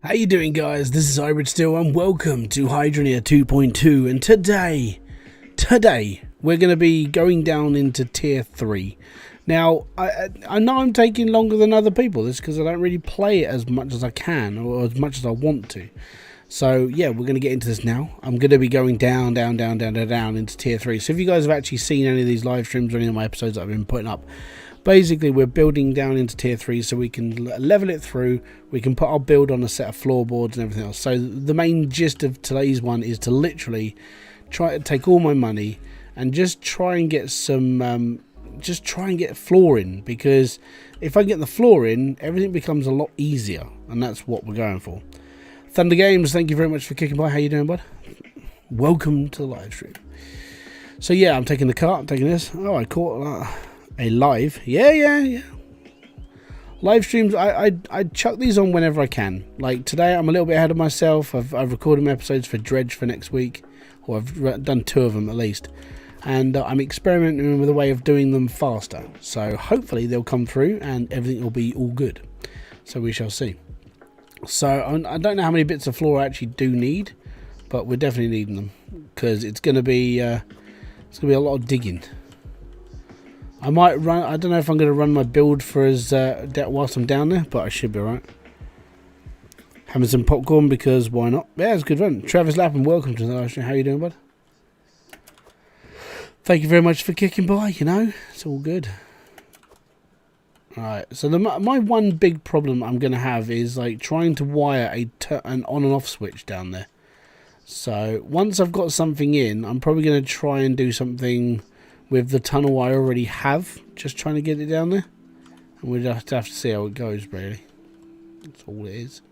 How you doing, guys? This is Hybridsteel and welcome to Hydroneer 2.2, and today we're going to be going down into tier 3. Now, I know I'm taking longer than other people. This is because I don't really play it as much as I can or as much as I want to. So yeah, we're going to get into this now. I'm going to be going down into tier 3. So if you guys have actually seen any of these live streams or any of my episodes that I've been putting up, basically we're building down into tier 3 so we can level it through. We can put our build on a set of floorboards and everything else. So the main gist of today's one is to literally try to take all my money and just try and get some floor in, because if I get the floor in, everything becomes a lot easier, and that's what we're going for. Thunder Games, thank you very much for kicking by. How you doing, bud? Welcome to the live stream. So yeah, I'm taking the cart, I'm taking this. Oh, I caught a live. Yeah. Live streams, I chuck these on whenever I can. Like today, I'm a little bit ahead of myself. I've recorded my episodes for Dredge for next week, or I've done 2 of them at least. And I'm experimenting with a way of doing them faster. So hopefully they'll come through and everything will be all good. So we shall see. So I don't know how many bits of floor I actually do need, but we're definitely needing them, because it's going to be a lot of digging. I might run. I don't know if I'm going to run my build for as whilst I'm down there, but I should be alright. Having some popcorn, because why not? Yeah, it's a good run. Travis Lappin, welcome to the live stream. How you doing, bud? Thank you very much for kicking by. You know, it's all good. Alright, so my one big problem I'm going to have is like trying to wire an on and off switch down there. So once I've got something in, I'm probably going to try and do something with the tunnel I already have, just trying to get it down there. And we'll just have to see how it goes, really. That's all it is.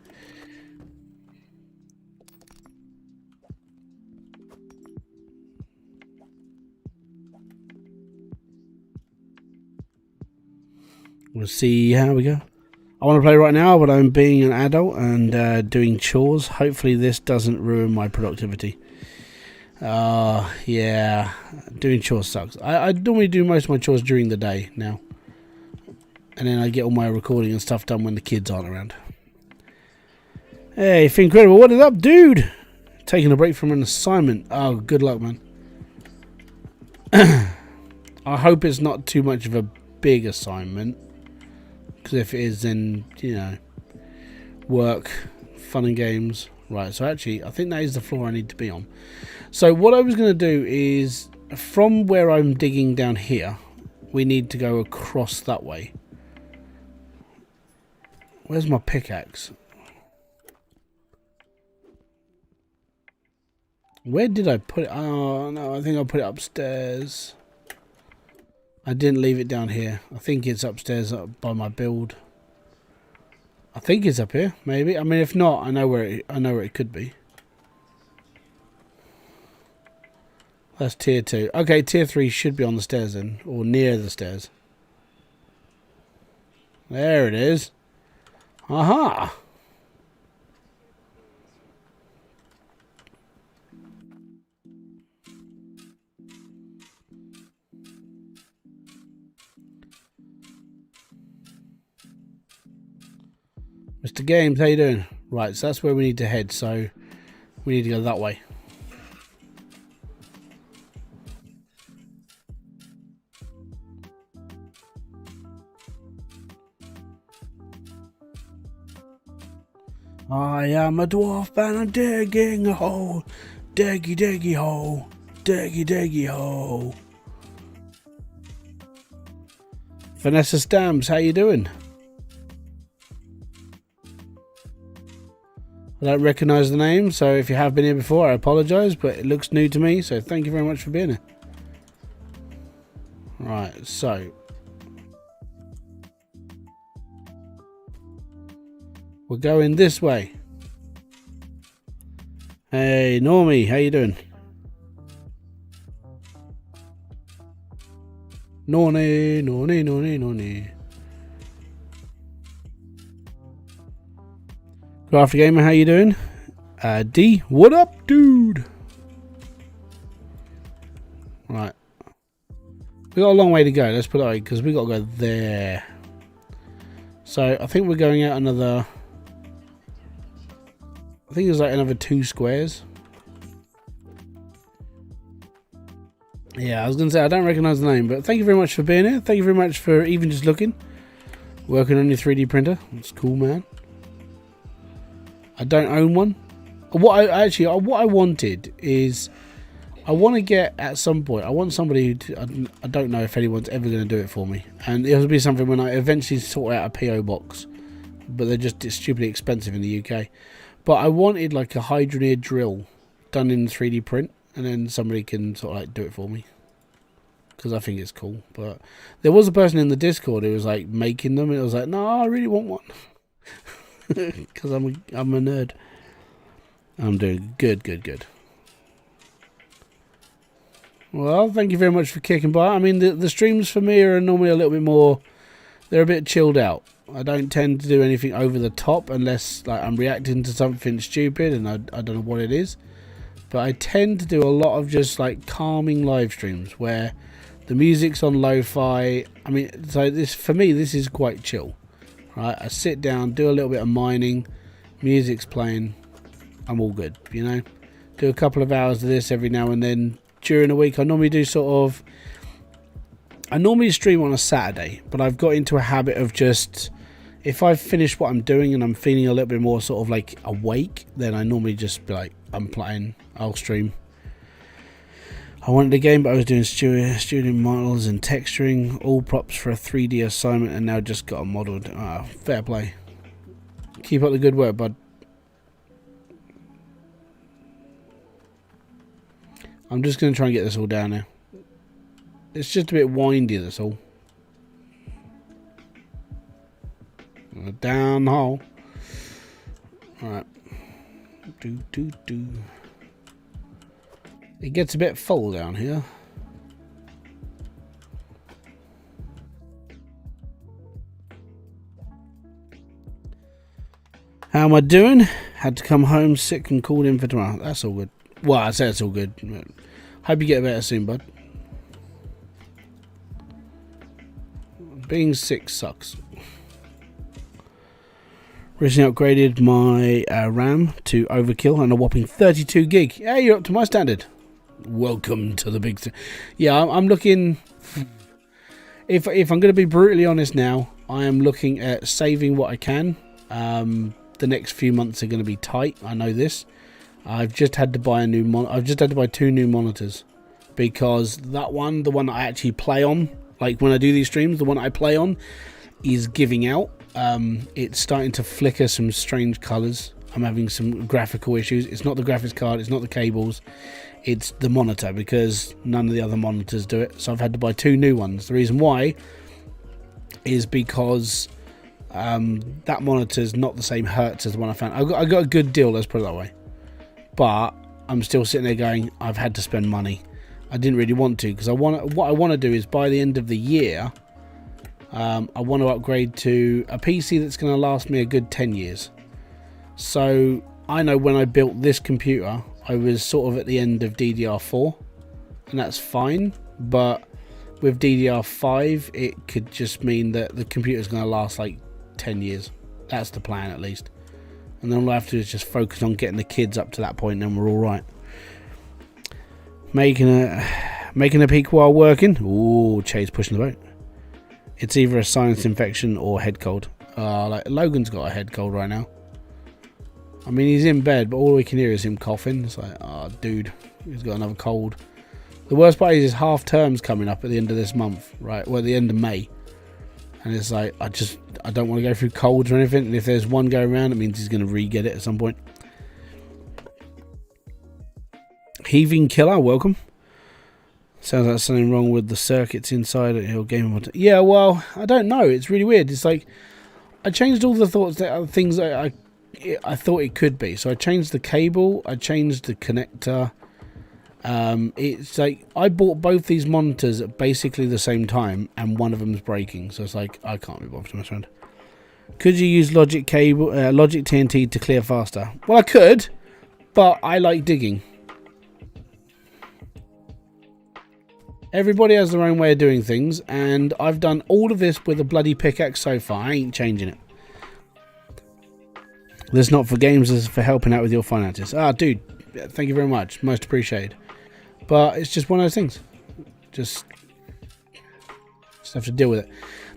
We'll see how we go. I want to play right now, but I'm being an adult and doing chores. Hopefully this doesn't ruin my productivity. Yeah, doing chores sucks. I normally do most of my chores during the day now. And then I get all my recording and stuff done when the kids aren't around. Hey, Fincredible, what is up, dude? Taking a break from an assignment. Oh, good luck, man. I hope it's not too much of a big assignment. Because if it is, then, you know, work, fun and games. Right, so actually, I think that is the floor I need to be on. So what I was going to do is, from where I'm digging down here, we need to go across that way. Where's my pickaxe? Where did I put it? Oh, no, I think I put it upstairs. I didn't leave it down here. I think it's upstairs up by my build. I think it's up here, maybe. I mean, if not, I know where it could be. That's tier 2. Okay, tier 3 should be on the stairs then, or near the stairs. There it is. Aha! Mr. Games, how you doing? Right, so that's where we need to head, so we need to go that way. I am a dwarf and I'm digging a hole. Diggy hole. Diggy hole. Vanessa Stamps, how you doing? I don't recognise the name, so if you have been here before, I apologise, but it looks new to me, so thank you very much for being here. Right, so we're going this way. Hey, Normie, how you doing? Nornie. Crafty Gamer, how you doing? D, what up, dude? Right. We got a long way to go, let's put it like, because we got to go there. So I think we're going out another I think there's like another 2 squares. Yeah, I was going to say, I don't recognise the name, but thank you very much for being here. Thank you very much for even just looking. Working on your 3D printer. That's cool, man. I don't own one. What I wanted is, I want to get at some point, I want somebody to, I don't know if anyone's ever going to do it for me. And it'll be something when I eventually sort out a PO box. But they're just stupidly expensive in the UK. But I wanted like a Hydroneer drill done in 3D print. And then somebody can sort of like do it for me, because I think it's cool. But there was a person in the Discord who was like making them, and it was like, no, I really want one, because I'm a nerd. I'm doing good. Well, thank you very much for kicking by. I mean, the streams for me are normally a little bit more. They're a bit chilled out. I don't tend to do anything over the top unless like I'm reacting to something stupid and I don't know what it is. But I tend to do a lot of just like calming live streams where the music's on lo-fi. I mean, so this for me, this is quite chill, right? I sit down, do a little bit of mining, music's playing, I'm all good, you know. Do a couple of hours of this every now and then. During the week, I normally do I normally stream on a Saturday, but I've got into a habit of just, if I've finished what I'm doing and I'm feeling a little bit more sort of like awake, then I normally just be like, I'm playing, I'll stream. I wanted a game, but I was doing studio models and texturing, all props for a 3D assignment, and now just got a modelled. Fair play. Keep up the good work, bud. I'm just going to try and get this all down now. It's just a bit windy, that's all. Down the hole. Alright. Do. It gets a bit full down here. How am I doing? Had to come home sick and called in for tomorrow. That's all good. Well, I say it's all good. Hope you get better soon, bud. Being sick sucks. Recently upgraded my RAM to overkill and a whopping 32 gig. Yeah, you're up to my standard. Welcome to the big thing. Yeah, I'm looking. If I'm going to be brutally honest now, I am looking at saving what I can. The next few months are going to be tight. I know this. I've just had to buy I've just had to buy 2 new monitors because that one, the one I actually play on, like when I do these streams, the one I play on is giving out. It's starting to flicker some strange colors. I'm having some graphical issues. It's not the graphics card, it's not the cables, it's the monitor, because none of the other monitors do it. So I've had to buy 2 new ones. The reason why is because that monitor is not the same hertz as the one I found. I got a good deal, let's put it that way. But I'm still sitting there going, I've had to spend money. I didn't really want to, because what I want to do is by the end of the year, I want to upgrade to a PC that's going to last me a good 10 years. So I know when I built this computer, I was sort of at the end of DDR4, and that's fine. But with DDR5, it could just mean that the computer's going to last like 10 years. That's the plan, at least. And then all I have to do is just focus on getting the kids up to that point, and then we're all right. Making a peak while working. Ooh, Chase pushing the boat. It's either a sinus infection or head cold. Like Logan's got a head cold right now. I mean, he's in bed, but all we can hear is him coughing. It's like, oh, dude, he's got another cold. The worst part is his half term's coming up at the end of this month, right? Well, at the end of May. And it's like, I don't want to go through colds or anything. And if there's one going around, it means he's going to re-get it at some point. Heaving Killer, welcome. Sounds like something wrong with the circuits inside your game. Yeah, well, I don't know. It's really weird. It's like, I changed all the things that I thought it could be. So I changed the cable. I changed the connector. It's like I bought both these monitors at basically the same time, and one of them's breaking. So it's like I can't be bothered, my friend. Could you use Logic TNT to clear faster? Well, I could, but I like digging. Everybody has their own way of doing things, and I've done all of this with a bloody pickaxe so far. I ain't changing it. This is not for games, this is for helping out with your finances. Ah, dude, thank you very much. Most appreciated. But it's just one of those things. Just have to deal with it.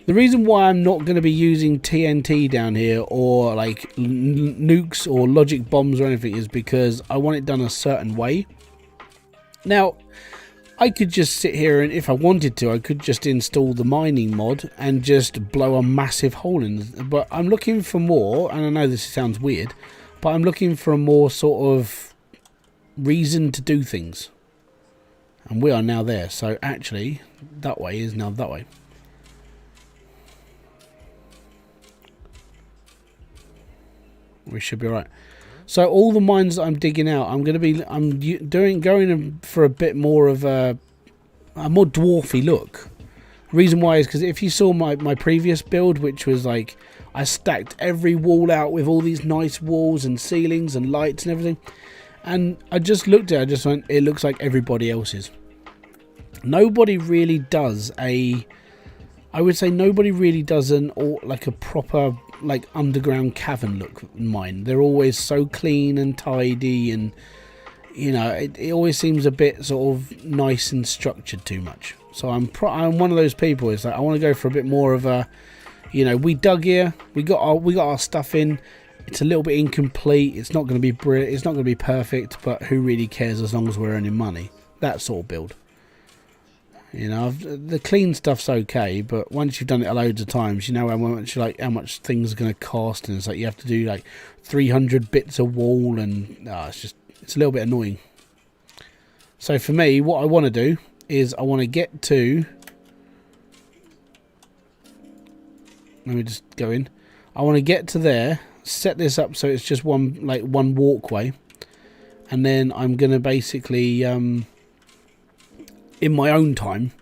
The reason why I'm not going to be using TNT down here or like nukes or logic bombs or anything is because I want it done a certain way. Now, I could just sit here and if I wanted to, I could just install the mining mod and just blow a massive hole in. But I'm looking for more, and I know this sounds weird, but I'm looking for a more sort of reason to do things. And we are now there. So actually, that way is now that way. We should be right. So all the mines that I'm digging out, I'm going for a bit more of a more dwarfy look. Reason why is because if you saw my previous build, which was like I stacked every wall out with all these nice walls and ceilings and lights and everything, and I just looked at it, I just went, it looks like everybody else's. Nobody really does I would say nobody really does like a proper like underground cavern look mine. They're always so clean and tidy, and you know it always seems a bit sort of nice and structured too much. So I'm one of those people. Is like I want to go for a bit more of a, you know, we dug here, we got our stuff in. It's a little bit incomplete. It's not going to be brilliant. It's not going to be perfect, but who really cares as long as we're earning money? That sort of build. You know, the clean stuff's okay, but once you've done it loads of times, you know how much things are going to cost, and it's like you have to do like 300 bits of wall, and it's a little bit annoying. So for me, what I want to do is I want to get to. Let me just go in. I want to get to there, set this up so it's just one walkway, and then I'm going to basically in my own time,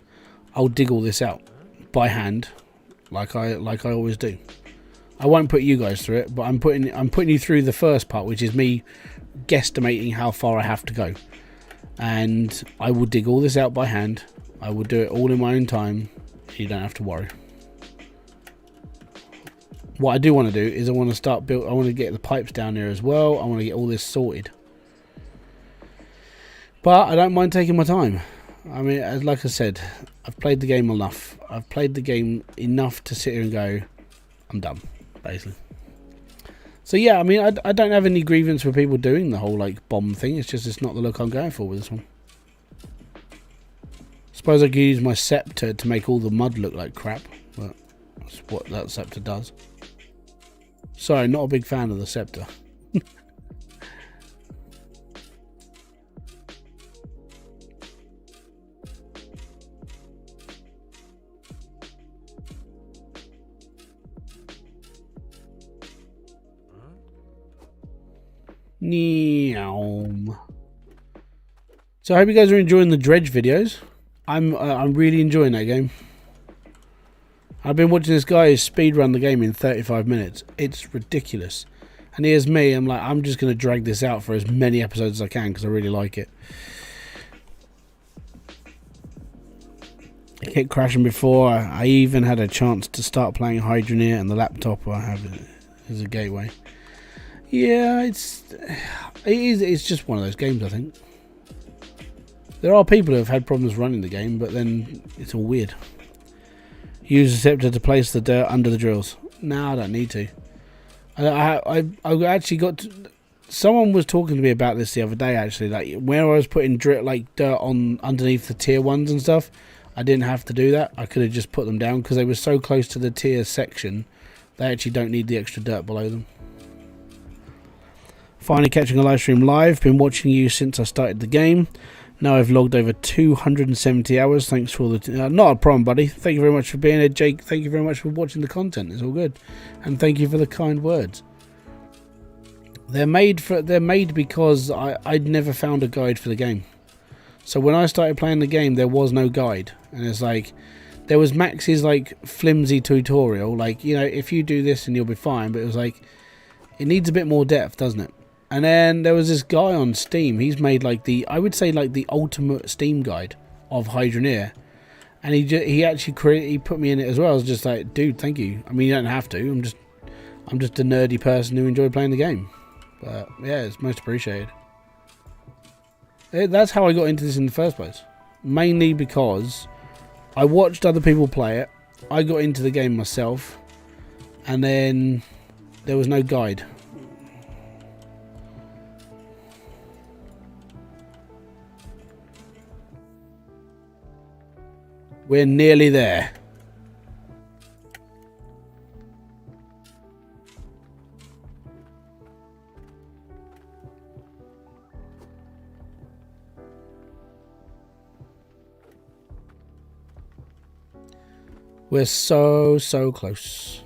I'll dig all this out by hand, like I always do. I won't put you guys through it, but I'm putting you through the first part, which is me guesstimating how far I have to go, and I will dig all this out by hand. I will do it all in my own time. You don't have to worry. What I do want to do is I want to get the pipes down there as well. I want to get all this sorted, but I don't mind taking my time. I mean, like I said, I've played the game enough. I've played the game enough to sit here and go, I'm done, basically. So yeah, I mean, I don't have any grievance with people doing the whole like bomb thing. It's just it's not the look I'm going for with this one. Suppose I could use my scepter to make all the mud look like crap, but that's what that scepter does. Sorry, not a big fan of the scepter. So I hope you guys are enjoying the dredge videos. I'm really enjoying that game. I've been watching this guy speedrun the game in 35 minutes. It's ridiculous. And here's me, I'm just going to drag this out for as many episodes as I can because I really like it. It kept crashing before. I even had a chance to start playing Hydroneer, and the laptop I have is a gateway. Yeah, it's just one of those games, I think. There are people who have had problems running the game, but then it's all weird. Use the scepter to place the dirt under the drills. No, I don't need to. I actually got to, someone was talking to me about this the other day, actually, like where I was putting dirt on underneath the tier 1s and stuff. I didn't have to do that. I could have just put them down because they were so close to the tier section. They actually don't need the extra dirt below them. Finally catching a live stream live. Been watching you since I started the game. Now I've logged over 270 hours. Thanks for all the... not a problem, buddy. Thank you very much for being here, Jake. Thank you very much for watching the content. It's all good. And thank you for the kind words. They're made because I'd never found a guide for the game. So when I started playing the game, there was no guide. And it's like... There was Max's like flimsy tutorial. Like, you know, if you do this and you'll be fine. But it was like... It needs a bit more depth, doesn't it? And then there was this guy on Steam. He's made like I would say like the ultimate Steam guide of Hydroneer, and he actually he put me in it as well. I was just like, dude, thank you. I mean, you don't have to. I'm just a nerdy person who enjoyed playing the game. But yeah, it's most appreciated. That's how I got into this in the first place. Mainly because I watched other people play it. I got into the game myself. And then there was no guide. We're nearly there. We're so close.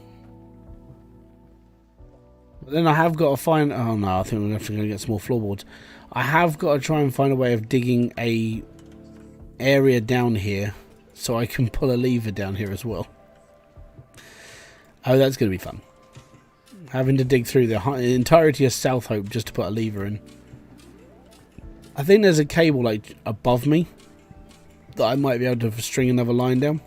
But then I have got to find... Oh no, I think we're actually going to get some more floorboards. I have got to try and find a way of digging a area down here so I can pull a lever down here as well. Oh, that's going to be fun. Having to dig through the entirety of South Hope just to put a lever in. I think there's a cable like above me that I might be able to string another line down.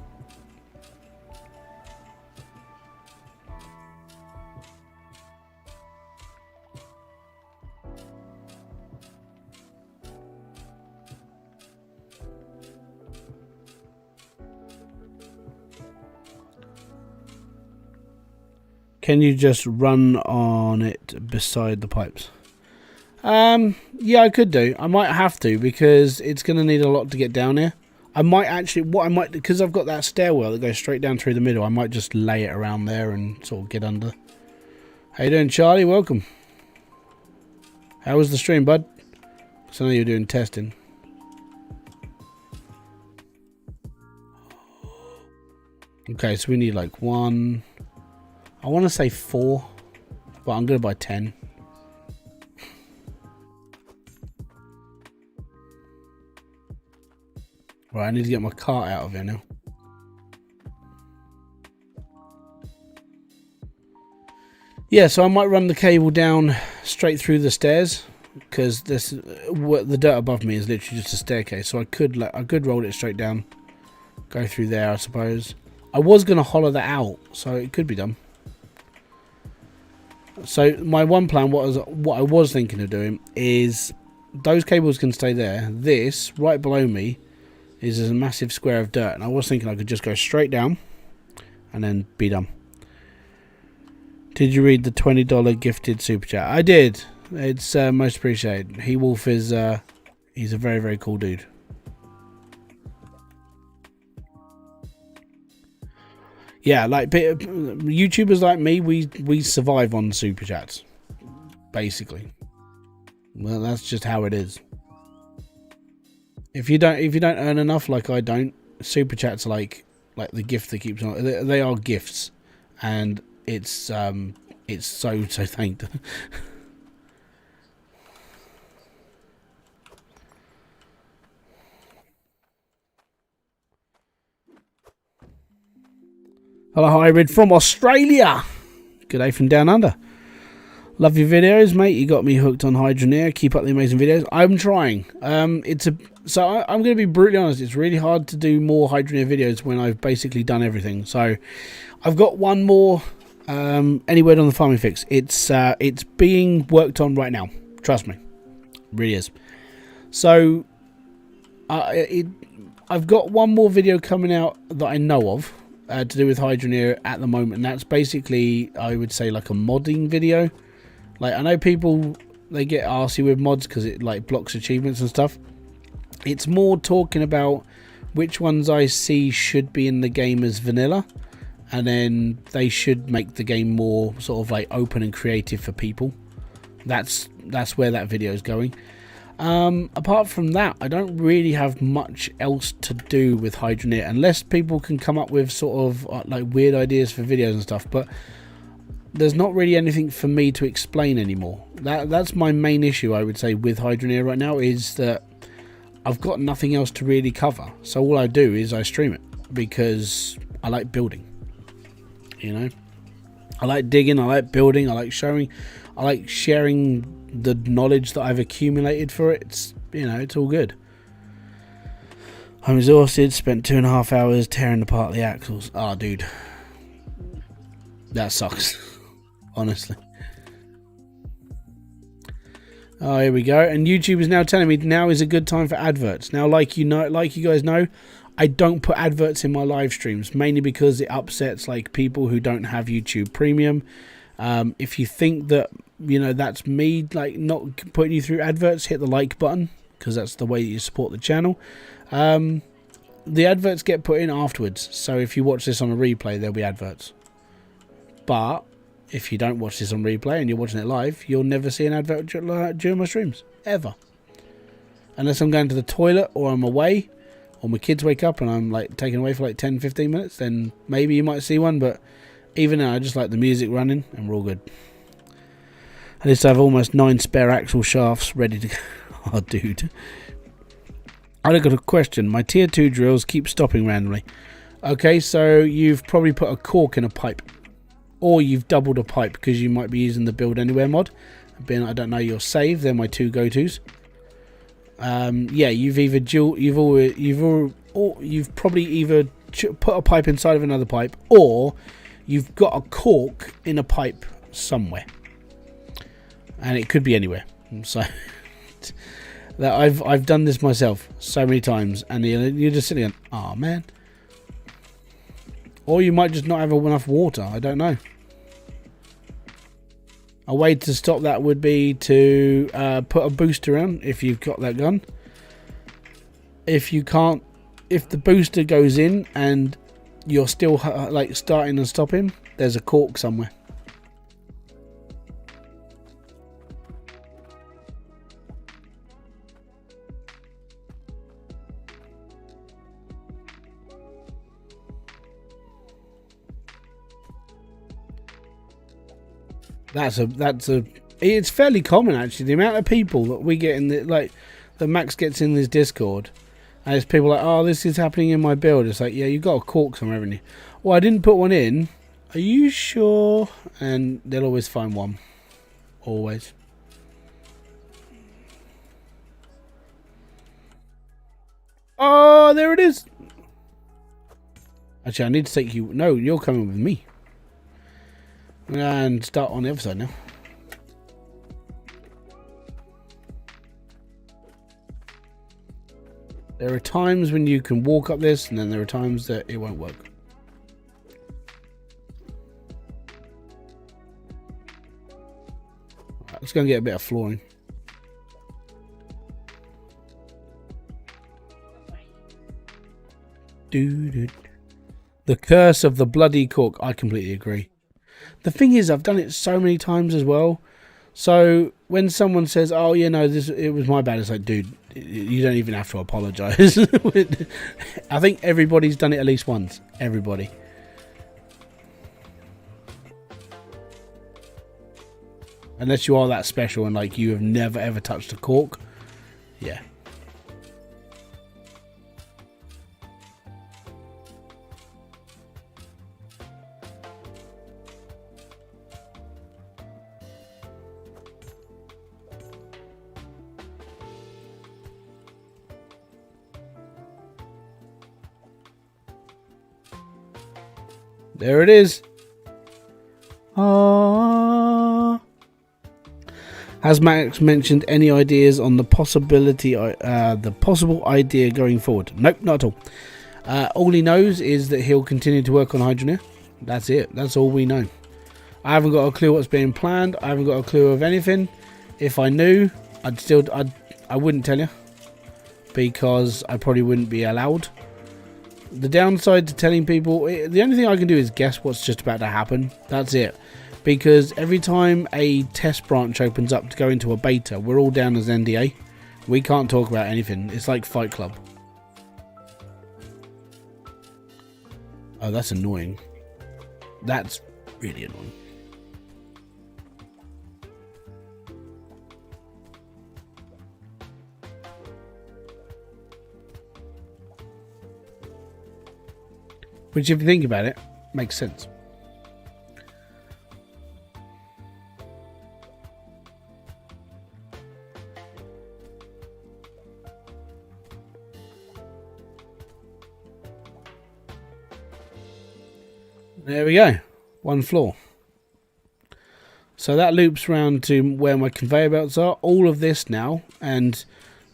Can you just run on it beside the pipes? Yeah, I could do. I might have to because it's going to need a lot to get down here. I might actually, because I've got that stairwell that goes straight down through the middle, I might just lay it around there and sort of get under. How you doing, Charlie? Welcome. How was the stream, bud? Because I know you're doing testing. Okay, so we need like 1... I want to say 4, but I'm going to buy 10. Right, I need to get my cart out of here now. Yeah, so I might run the cable down straight through the stairs because the dirt above me is literally just a staircase. So I could roll it straight down, go through there, I suppose. I was going to hollow that out, so it could be done. So my one plan, what I was thinking of doing is those cables can stay there. This right below me is a massive square of dirt, and I was thinking I could just go straight down and then be done. Did you read the $20 gifted super chat? I did. It's most appreciated. He Wolf is he's a very cool dude. Yeah, like YouTubers like me, we survive on super chats, basically. Well, that's just how it is. If you don't earn enough, like I don't, super chats are like the gift that keeps on. They are gifts, and it's so thanked. Hello, Hybrid from Australia. Good day from down under. Love your videos, mate. You got me hooked on Hydroneer. Keep up the amazing videos. I'm trying. I'm going to be brutally honest. It's really hard to do more Hydroneer videos when I've basically done everything. So I've got one more. Any word on the farming fix? It's being worked on right now. Trust me, it really is. So I've got one more video coming out that I know of. To do with Hydroneer at the moment, and that's basically, I would say, like a modding video. Like, I know people, they get arsey with mods because it like blocks achievements and stuff. It's more talking about which ones I see should be in the game as vanilla, and then they should make the game more sort of like open and creative for people. That's where that video is going. Apart from that, I don't really have much else to do with Hydroneer unless people can come up with sort of like weird ideas for videos and stuff, but there's not really anything for me to explain anymore. That's my main issue, I would say, with Hydroneer right now, is that I've got nothing else to really cover. So all I do is I stream it because I like building, you know. I like digging, I like building, I like showing, I like sharing the knowledge that I've accumulated for it. It's, you know, it's all good. I'm exhausted, spent 2.5 hours tearing apart the axles. Oh, dude. That sucks. honestly. Oh, here we go. And YouTube is now telling me now is a good time for adverts. Now, like you guys know, I don't put adverts in my live streams, mainly because it upsets like people who don't have YouTube Premium. If you think that, you know, that's me like not putting you through adverts, hit the like button, because that's the way you support the channel. The adverts get put in afterwards, so if you watch this on a replay, there'll be adverts. But if you don't watch this on replay and you're watching it live, you'll never see an advert during my streams, ever. Unless I'm going to the toilet or I'm away, or my kids wake up and I'm like taken away for like 10-15 minutes, then maybe you might see one. But even now, I just like the music running and we're all good. At least I have almost 9 spare axle shafts ready to go. Oh, dude. I've got a question. My tier 2 drills keep stopping randomly. Okay, so you've probably put a cork in a pipe. Or you've doubled a pipe because you might be using the Build Anywhere mod. Being I don't know your save, they're my 2 go-tos. Yeah, you've either you've probably either put a pipe inside of another pipe, or you've got a cork in a pipe somewhere, and it could be anywhere. So that I've done this myself so many times, and you're just sitting going, oh man. Or you might just not have enough water. I don't know. A way to stop that would be to put a booster on if you've got that gun. If you can't, if the booster goes in and you're still like starting and stopping, there's a cork somewhere. It's fairly common actually. The amount of people that we get in that Max gets in this Discord, and it's people like, oh, this is happening in my build. It's like, yeah, you got a cork somewhere, haven't you? Well, I didn't put one in. Are you sure? And they'll always find one. Always. Oh, there it is. Actually, I need to take you. No, you're coming with me. And start on the other side now. There are times when you can walk up this, and then there are times that it won't work. Right, let's go and get a bit of flooring. Dude. The curse of the bloody cork. I completely agree. The thing is, I've done it so many times as well. So when someone says, "Oh, you know, it was my bad," it's like, dude, you don't even have to apologise. I think everybody's done it at least once. Everybody. Unless you are that special and like you have never ever touched a cork. Yeah. There it is. Has Max mentioned any ideas on the possible idea going forward? Nope, not at all. All he knows is that he'll continue to work on Hydroneer. That's it. That's all we know. I haven't got a clue what's being planned. I haven't got a clue of anything. If I knew, I wouldn't tell you, because I probably wouldn't be allowed. The downside to telling people, the only thing I can do is guess what's just about to happen. That's it. Because every time a test branch opens up to go into a beta, we're all down as NDA. We can't talk about anything. It's like Fight Club. Oh, that's annoying. That's really annoying. Which, if you think about it, makes sense. There we go. One floor. So that loops round to where my conveyor belts are. All of this now, and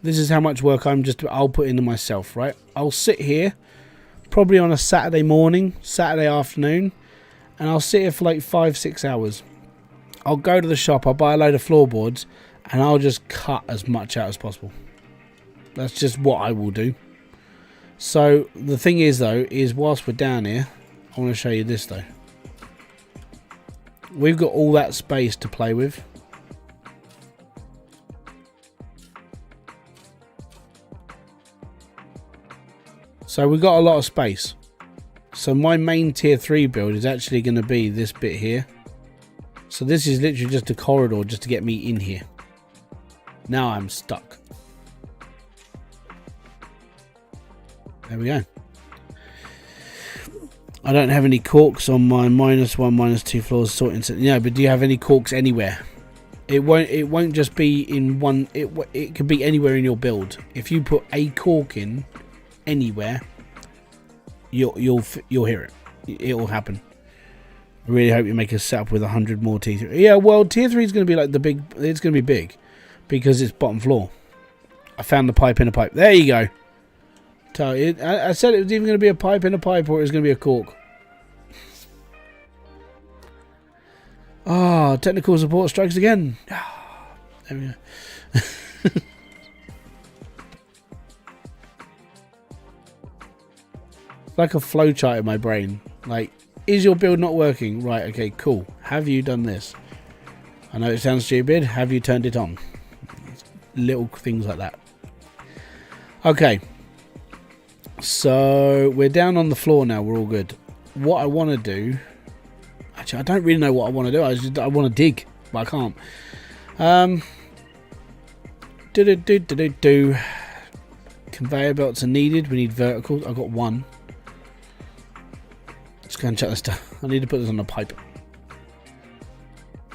this is how much work I'll put into myself, right? I'll sit here probably on a Saturday morning, Saturday afternoon, and I'll sit here for like 5-6 hours. I'll go to the shop, I'll buy a load of floorboards, and I'll just cut as much out as possible. That's just what I will do. So the thing is though, is whilst we're down here, I want to show you this though. We've got all that space to play with. So we've got a lot of space. So my main tier 3 build is actually going to be this bit here. So this is literally just a corridor just to get me in here. Now I'm stuck. There we go. I don't have any corks on my -1, -2 floors sorting. No, but do you have any corks anywhere? It won't just be in one. It could be anywhere in your build. If you put a cork in anywhere, you'll hear it. It will happen. I really hope you make a setup with 100 more tier 3. Yeah, well, tier 3 is going to be like the big. It's going to be big because it's bottom floor. I found the pipe in a pipe. There you go. So I said it was either going to be a pipe in a pipe or it was going to be a cork. Ah, technical support strikes again. There we go. Like a flowchart in my brain. Like, is your build not working? Right, okay, cool. Have you done this? I know it sounds stupid. Have you turned it on? Little things like that. Okay. So, we're down on the floor now. We're all good. What I want to do... Actually, I don't really know what I want to do. I want to dig, but I can't. Conveyor belts are needed. We need verticals. I've got one. Let's go and check this down. I need to put this on a pipe.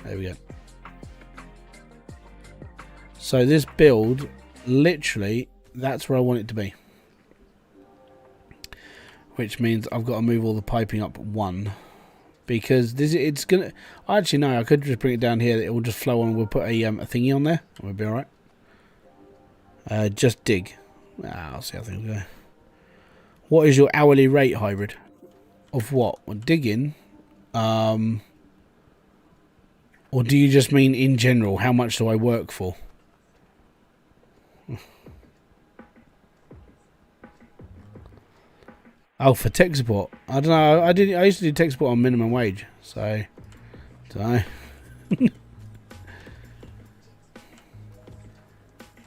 There we go. So this build, literally, that's where I want it to be. Which means I've got to move all the piping up one. Because it's going to... Actually, no, I could just bring it down here. It will just flow on. We'll put a thingy on there. We'll be alright. Just dig. I'll see how things go. What is your hourly rate, Hybrid? Of what? Well, digging? Or do you just mean in general? How much do I work for? Oh, for tech support. I don't know. I used to do tech support on minimum wage. So, don't know.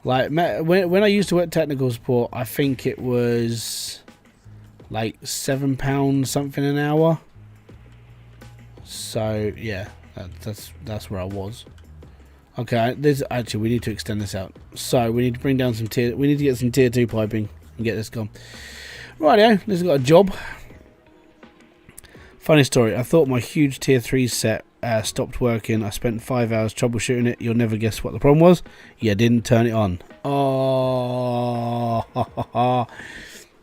Like when I used to work technical support, I think it was like £7 something an hour. So yeah, that's where I was. Okay, actually we need to extend this out. So we need to bring down some tier. We need to get some tier 2 piping and get this gone. Rightio, this has got a job. Funny story. I thought my huge tier 3 set stopped working. I spent 5 hours troubleshooting it. You'll never guess what the problem was. You didn't turn it on. Oh,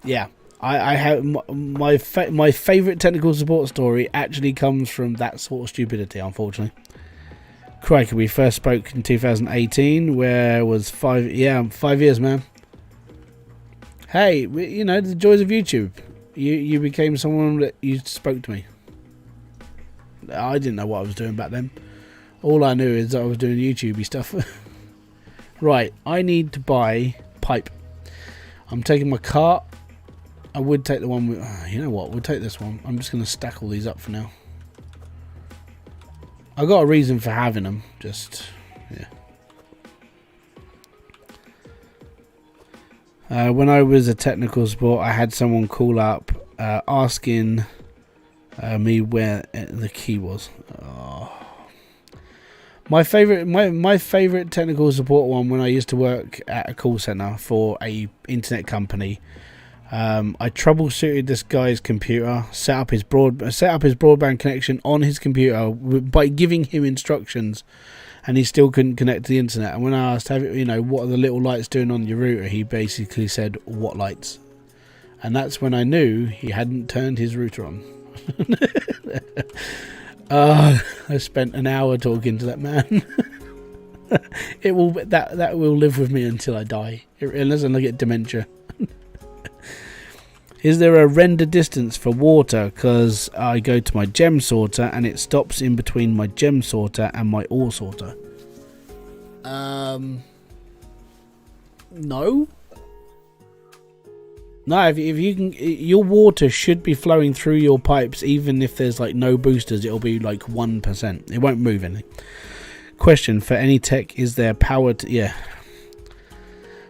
yeah. I have my favorite technical support story actually comes from that sort of stupidity. Unfortunately, crikey, we first spoke in 2018. Where was 5 years, man. Hey, you know, the joys of YouTube. You became someone that you spoke to me. I didn't know what I was doing back then. All I knew is that I was doing YouTubey stuff. Right, I need to buy pipe. I'm taking my cart. I would take the one with... you know what? We'll take this one. I'm just going to stack all these up for now. I've got a reason for having them. Just... yeah. When I was a technical support, I had someone call up asking me where the key was. Oh. My favorite technical support one when I used to work at a call center for a internet company. I troubleshooted this guy's computer, set up his broadband connection on his computer by giving him instructions. And he still couldn't connect to the internet. And when I asked, you know, what are the little lights doing on your router? He basically said, what lights? And that's when I knew he hadn't turned his router on. I I spent an hour talking to that man. That will live with me until I die, unless I get dementia. Is there a render distance for water? Because I go to my gem sorter and it stops in between my gem sorter and my ore sorter. No. No, if you can, your water should be flowing through your pipes, even if there's like no boosters. It'll be like 1%. It won't move anything. Question for any tech: is there power to? Yeah.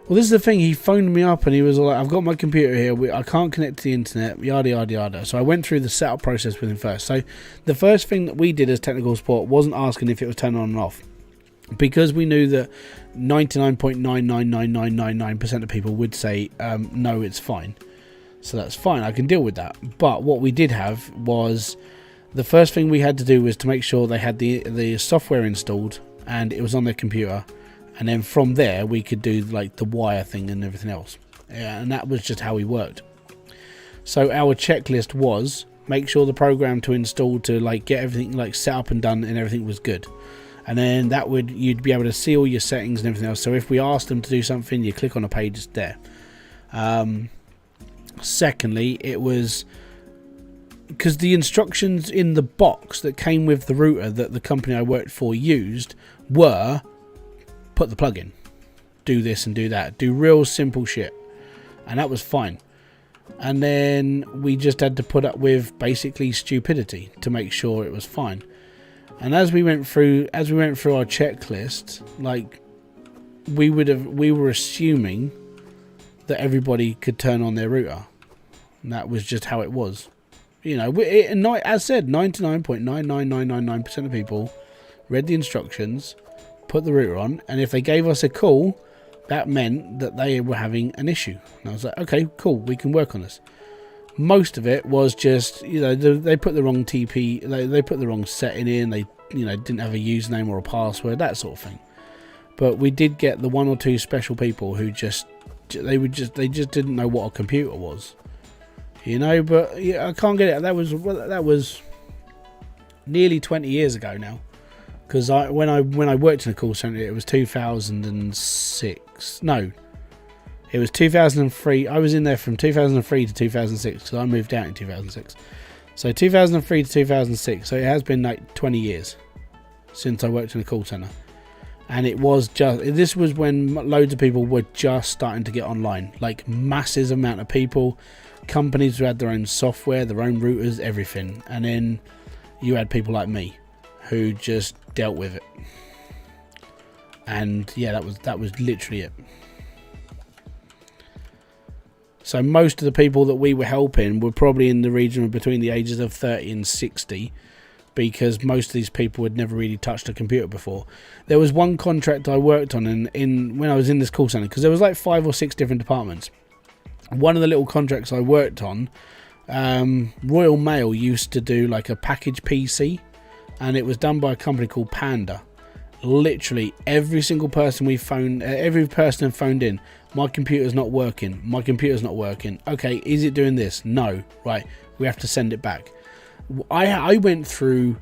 Well, this is the thing. He phoned me up and he was like, "I've got my computer here. I can't connect to the internet. Yada yada yada." So I went through the setup process with him first. So the first thing that we did as technical support wasn't asking if it was turned on and off, because we knew that 99.99999% of people would say no, it's fine. So that's fine, I can deal with that. But what we did have was, the first thing we had to do was to make sure they had the software installed and it was on their computer, and then from there we could do like the wire thing and everything else. Yeah, and that was just how we worked. So our checklist was make sure the program to install to like get everything like set up and done and everything was good. And then you'd be able to see all your settings and everything else. So if we asked them to do something, you click on a page, it's there. Secondly, it was because the instructions in the box that came with the router that the company I worked for used were put the plug in, do this and do that, do real simple shit, and that was fine. And then we just had to put up with basically stupidity to make sure it was fine. And as we went through our checklist, like we were assuming that everybody could turn on their router, and that was just how it was. You know, as said, 99.99999% of people read the instructions, put the router on, and if they gave us a call, that meant that they were having an issue. And I was like, okay, cool, we can work on this. Most of it was just, you know, they put the wrong TP, they put the wrong setting in, they, you know, didn't have a username or a password, that sort of thing. But we did get the one or two special people who just didn't know what a computer was, you know. But yeah, I can't get it. That was nearly 20 years ago now, because when I worked in a call center, it was 2006. No, it was 2003. I was in there from 2003 to 2006 because I moved out in 2006. So 2003 to 2006. So it has been like 20 years since I worked in a call center. And this was when loads of people were just starting to get online. Like massive amount of people, companies who had their own software, their own routers, everything. And then you had people like me who just dealt with it. And yeah, that was literally it. So most of the people that we were helping were probably in the region of between the ages of 30 and 60, because most of these people had never really touched a computer before. There was one contract I worked on when I was in this call center, because there was like 5 or 6 different departments. One of the little contracts I worked on, Royal Mail used to do like a package PC, and it was done by a company called Panda. Literally every single person every person phoned in, my computer's not working, okay, is it doing this? No. Right, we have to send it back. I went through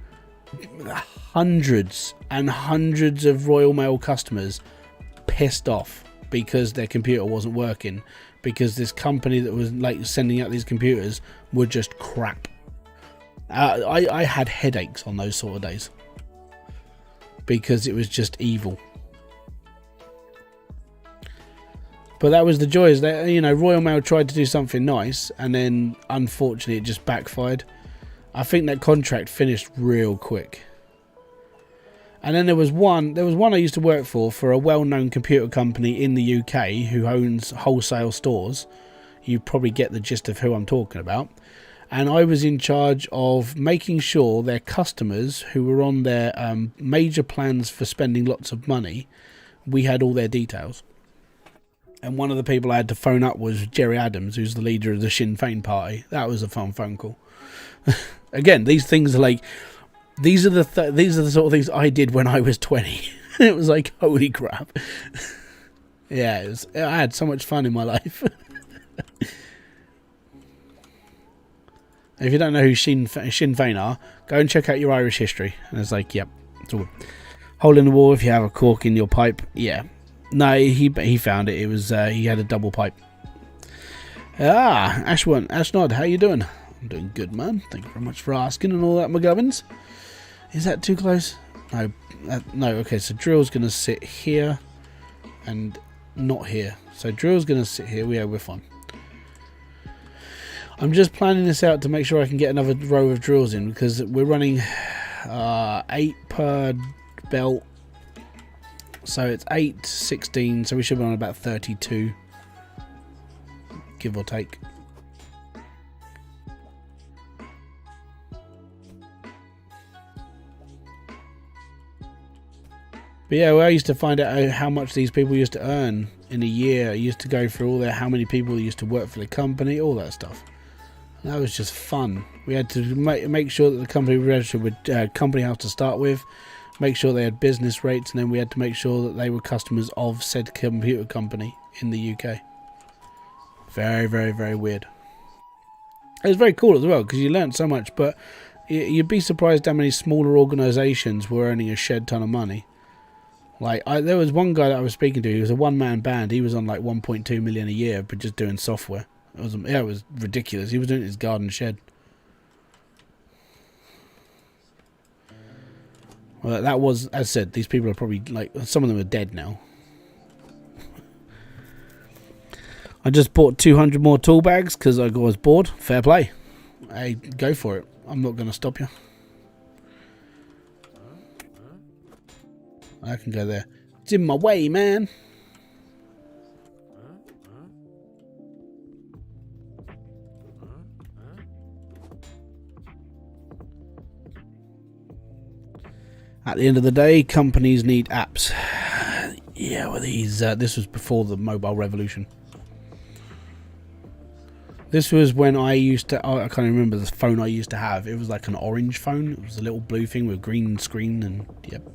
hundreds and hundreds of Royal Mail customers pissed off because their computer wasn't working, because this company that was like sending out these computers were just crap. I had headaches on those sort of days because it was just evil. But that was the joys. You know, Royal Mail tried to do something nice, and then unfortunately it just backfired. I think that contract finished real quick. And then there was one I used to work for a well-known computer company in the UK who owns wholesale stores. You probably get the gist of who I'm talking about. And I was in charge of making sure their customers who were on their major plans for spending lots of money, we had all their details. And one of the people I had to phone up was Jerry Adams, who's the leader of the Sinn Féin party. That was a fun phone call. Again, these things are like, these are the sort of things I did when I was 20. It was like, holy crap. Yeah, I had so much fun in my life. If you don't know who Sinn Féin are, go and check out your Irish history. And it's like, yep, it's all hole in the wall if you have a cork in your pipe. Yeah. No, he found it. It was he had a double pipe. Ashnod, how you doing? I'm doing good, man. Thank you very much for asking and all that, McGovins. Is that too close? No, no. Okay, so drill's gonna sit here and not here. So drill's gonna sit here. Yeah, we're fine. I'm just planning this out to make sure I can get another row of drills in because we're running 8 per belt. So it's 8, 16. So we should be on about 32, give or take. But yeah, well, I used to find out how much these people used to earn in a year. I used to go through all how many people used to work for the company, all that stuff. That was just fun. We had to make sure that the company was registered with Company House to start with, make sure they had business rates, and then we had to make sure that they were customers of said computer company in the UK. Very, very, very weird. It was very cool as well because you learned so much, but you'd be surprised how many smaller organisations were earning a shed ton of money. Like there was one guy that I was speaking to. He was a one-man band. He was on like 1.2 million a year, but just doing software. It was ridiculous. He was doing his garden shed. Well, that was, as said, these people are probably like, some of them are dead now. I just bought 200 more tool bags because I was bored. Fair play. Hey, go for it. I'm not going to stop you. I can go there. It's in my way, man. At the end of the day, companies need apps. Yeah, well, this was before the mobile revolution. This was when I used to... I can't remember the phone I used to have. It was like an orange phone. It was a little blue thing with a green screen and... Yep.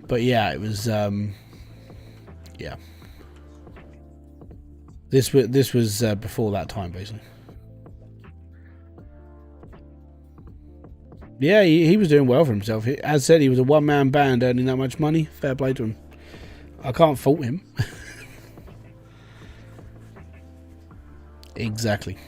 But yeah, it was... yeah. This was before that time, basically. Yeah, he was doing well for himself. As said, he was a one-man band earning that much money. Fair play to him. I can't fault him. Exactly.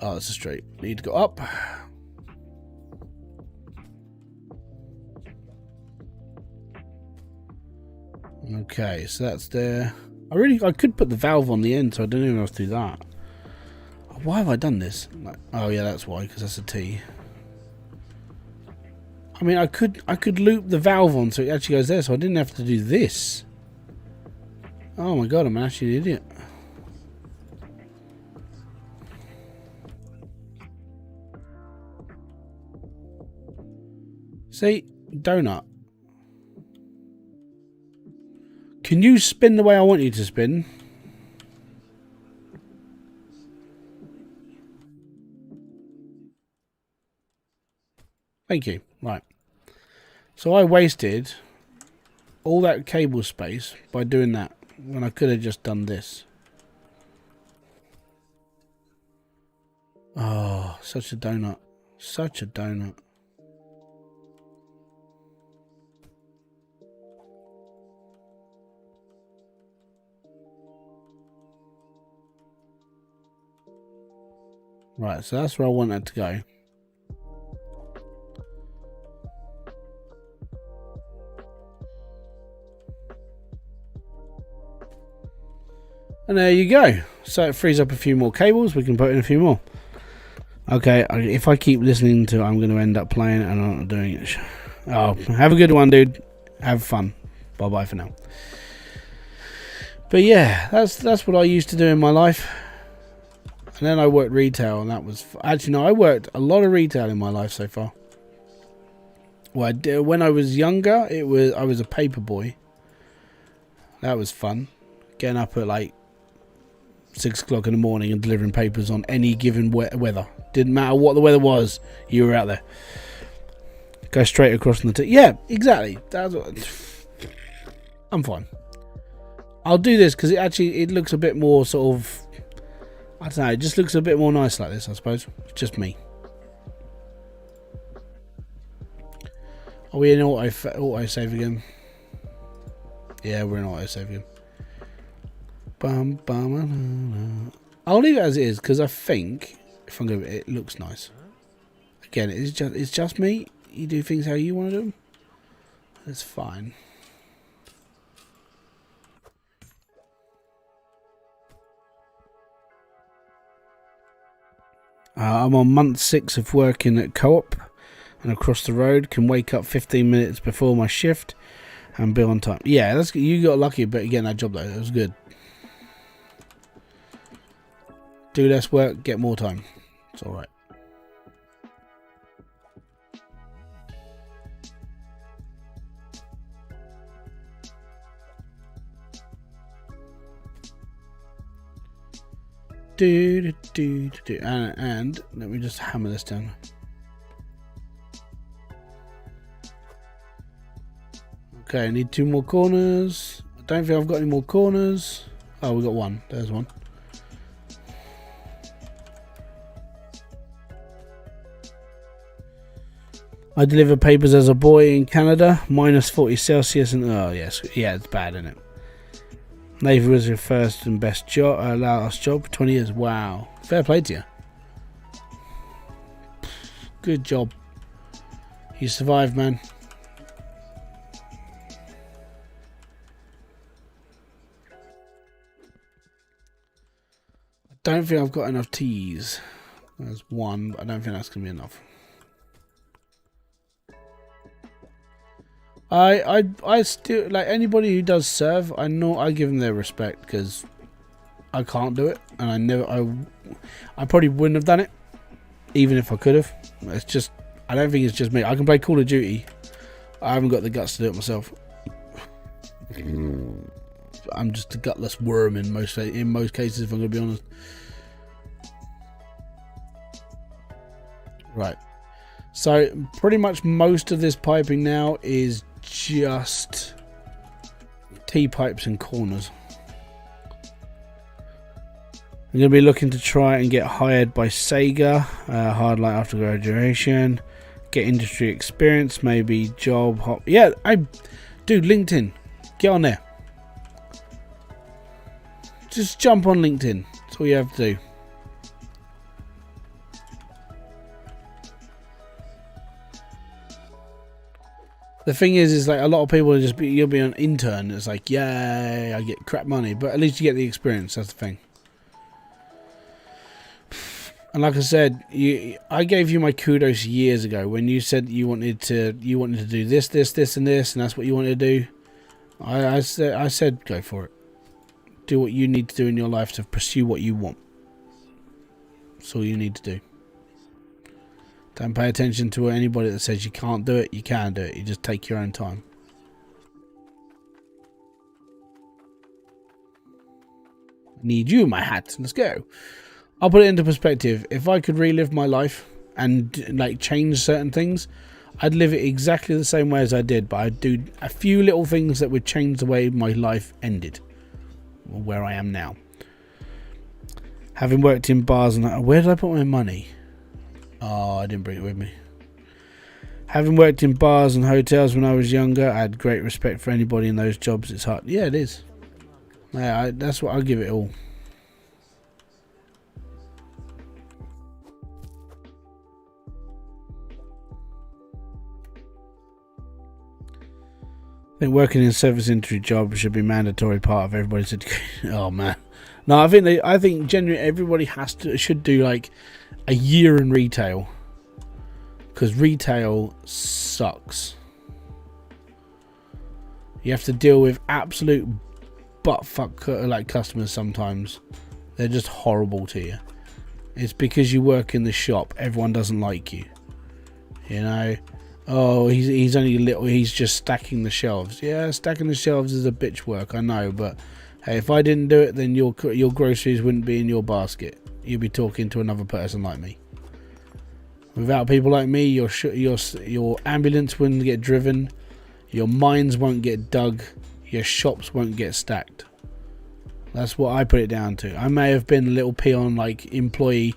Oh, it's a straight. Need to go up. Okay, so that's there. I could put the valve on the end, so I don't even have to do that. Why have I done this? Oh yeah, that's why, because that's a T. I mean, I could loop the valve on so it actually goes there, so I didn't have to do this. Oh my god, I'm actually an idiot. See, donut. Can you spin the way I want you to spin? Thank you. Right. So I wasted all that cable space by doing that when I could have just done this. Oh, such a donut. Such a donut. Right, so that's where I want that to go. And there you go. So it frees up a few more cables. We can put in a few more. Okay, if I keep listening to it, I'm going to end up playing it and I'm not doing it. Oh, have a good one, dude. Have fun. Bye-bye for now. But yeah, that's what I used to do in my life. And then I worked retail, and that was... Actually, no, I worked a lot of retail in my life so far. Well, when I was younger, I was a paper boy. That was fun. Getting up at like 6 o'clock in the morning and delivering papers on any given weather. Didn't matter what the weather was, you were out there. Go straight across the yeah, exactly. I'm fine. I'll do this because it looks a bit more sort of, I don't know, it just looks a bit more nice like this, I suppose. It's just me. Are we in auto save again? Yeah, we're in auto save again. I'll leave it as it is because I think if I'm going, it looks nice. Again, it's just me. You do things how you want to do them. That's fine. I'm on month 6 of working at Co-op and across the road. Can wake up 15 minutes before my shift and be on time. Yeah, that's, you got lucky about getting that job though. It was good. Do less work, get more time. It's all right. And let me just hammer this down. Okay, I need 2 more corners. I don't think I've got any more corners. Oh, we got one. There's one. I delivered papers as a boy in Canada, minus 40 Celsius, and oh yes, yeah, it's bad, isn't it? Navy was your first and best job, last job, 20 years. Wow, fair play to you. Good job. You survived, man. I don't think I've got enough teas. There's one, but I don't think that's gonna be enough. I still, like, anybody who does serve, I know I give them their respect because I can't do it, and I probably wouldn't have done it even if I could have. It's just, I don't think it's just me. I can play Call of Duty. I haven't got the guts to do it myself. I'm just a gutless worm in most cases, if I'm going to be honest. Right. So pretty much most of this piping now is just T-pipes and corners. I'm going to be looking to try and get hired by Sega, hard light after graduation, get industry experience, maybe job hop. Yeah, dude, LinkedIn, get on there. Just jump on LinkedIn. That's all you have to do. The thing is like a lot of people are you'll be an intern. It's like, yay, I get crap money, but at least you get the experience. That's the thing. And like I said, I gave you my kudos years ago when you said you wanted to do this, and this, and that's what you wanted to do. I said go for it. Do what you need to do in your life to pursue what you want. That's all you need to do. Don't pay attention to anybody that says you can't do it. You can do it. You just take your own time. Need you, my hat. Let's go. I'll put it into perspective. If I could relive my life and like change certain things, I'd live it exactly the same way as I did, but I'd do a few little things that would change the way my life ended, or where I am now. Having worked in bars and where did I put my money? Oh, I didn't bring it with me. Having worked in bars and hotels when I was younger, I had great respect for anybody in those jobs. It's hard. Yeah, it is. Yeah, that's what I'll give it all. I think working in a service industry job should be a mandatory part of everybody's education. Oh man, no, I think genuinely everybody should do like a year in retail, because retail sucks. You have to deal with absolute buttfuck like customers sometimes. They're just horrible to you. It's because you work in the shop. Everyone doesn't like you. You know. Oh, he's only little. He's just stacking the shelves. Yeah, stacking the shelves is a bitch work, I know. But hey, if I didn't do it, then your groceries wouldn't be in your basket. You'd be talking to another person like me. Without people like me, your ambulance wouldn't get driven, your mines won't get dug, your shops won't get stacked. That's what I put it down to. I may have been a little peon like employee,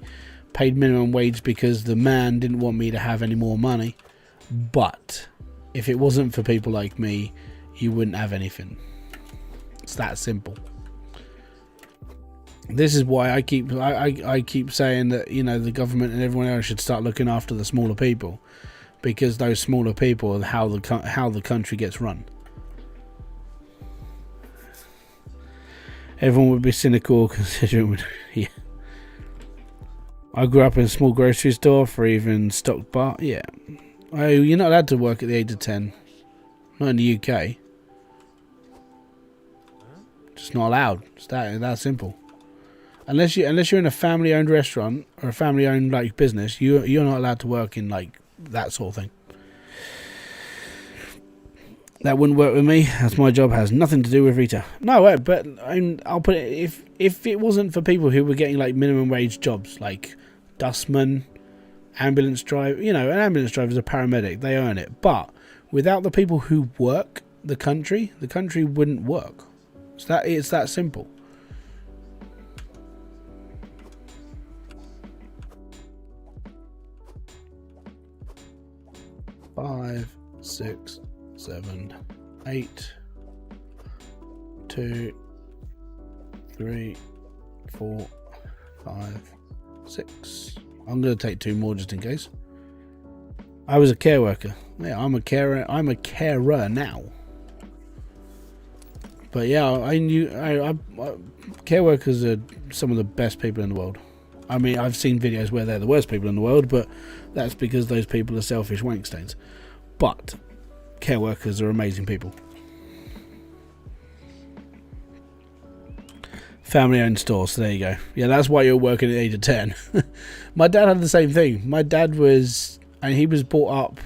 paid minimum wage because the man didn't want me to have any more money. But if it wasn't for people like me, you wouldn't have anything. It's that simple. This is why I keep saying that, you know, the government and everyone else should start looking after the smaller people, because those smaller people are how the country gets run. Everyone would be cynical considering. Yeah. I grew up in a small grocery store for even stock bar. Yeah. Oh, you're not allowed to work at the age of 10. Not in the UK. Just not allowed. It's that simple. Unless you're in a family-owned restaurant or a family-owned like business, you're not allowed to work in like that sort of thing. That wouldn't work with me, as my job has nothing to do with retail. No, but I'll put it, if it wasn't for people who were getting like minimum wage jobs, like dustman, ambulance driver, you know, an ambulance driver is a paramedic, they earn it. But without the people who work the country wouldn't work. It's that simple. Five, 6, 7, 8, 2, 3, 4, 5, 6. I'm going to take 2 more just in case. I was a care worker. Yeah, I'm a carer. I'm a carer now. But yeah, I knew care workers are some of the best people in the world. I mean, I've seen videos where they're the worst people in the world, but that's because those people are selfish wankstains. But care workers are amazing people. Family-owned stores, so there you go. Yeah, that's why you're working at the age of 10. My dad had the same thing. My dad was, and he was brought up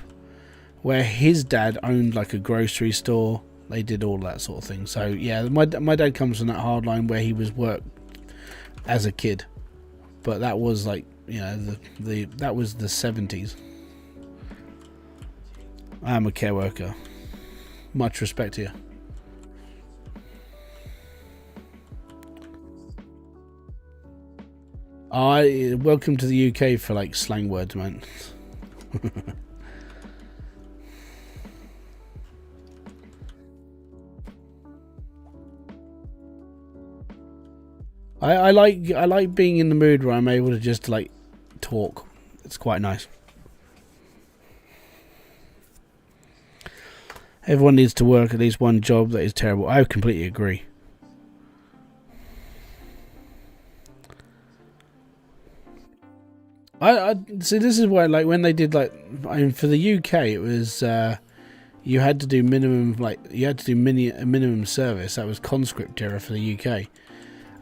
where his dad owned like a grocery store. They did all that sort of thing. So yeah, my dad comes from that hard line where he was worked as a kid, but that was like, you know, that was the 70s. I am a care worker. Much respect to you. Welcome to the UK for like slang words, man. I like being in the mood where I'm able to just like talk. It's quite nice. Everyone needs to work at least one job that is terrible. I completely agree. I see. This is why, like, when they did like, I mean, for the UK, it was you had to do minimum, like you had to do a minimum service. That was conscript era for the UK.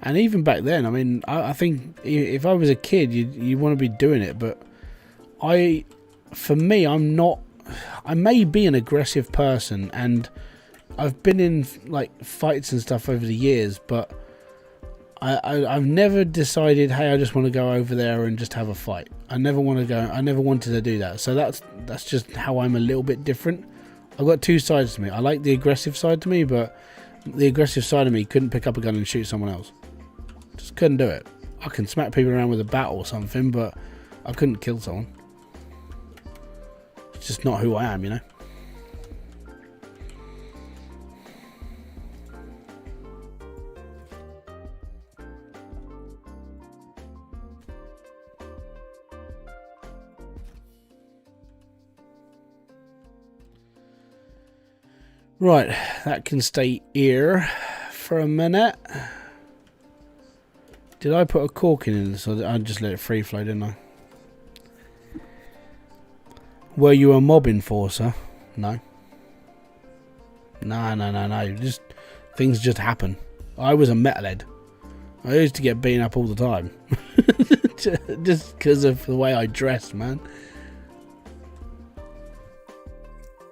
And even back then, I mean, I think if I was a kid, you want to be doing it. But for me, I'm not. I may be an aggressive person, and I've been in like fights and stuff over the years, but I've never decided, hey, I just want to go over there and just have a fight. I never wanted to do that. So that's just how I'm a little bit different. I've got two sides to me. I like the aggressive side to me, but the aggressive side of me couldn't pick up a gun and shoot someone else. Just couldn't do it. I can smack people around with a bat or something, but I couldn't kill someone. It's just not who I am, you know. Right, that can stay here for a minute. Did I put a cork in this, or I just let it free flow, didn't I? Were you a mob enforcer? No. No. Just things just happen. I was a metalhead. I used to get beaten up all the time. Just because of the way I dressed, man.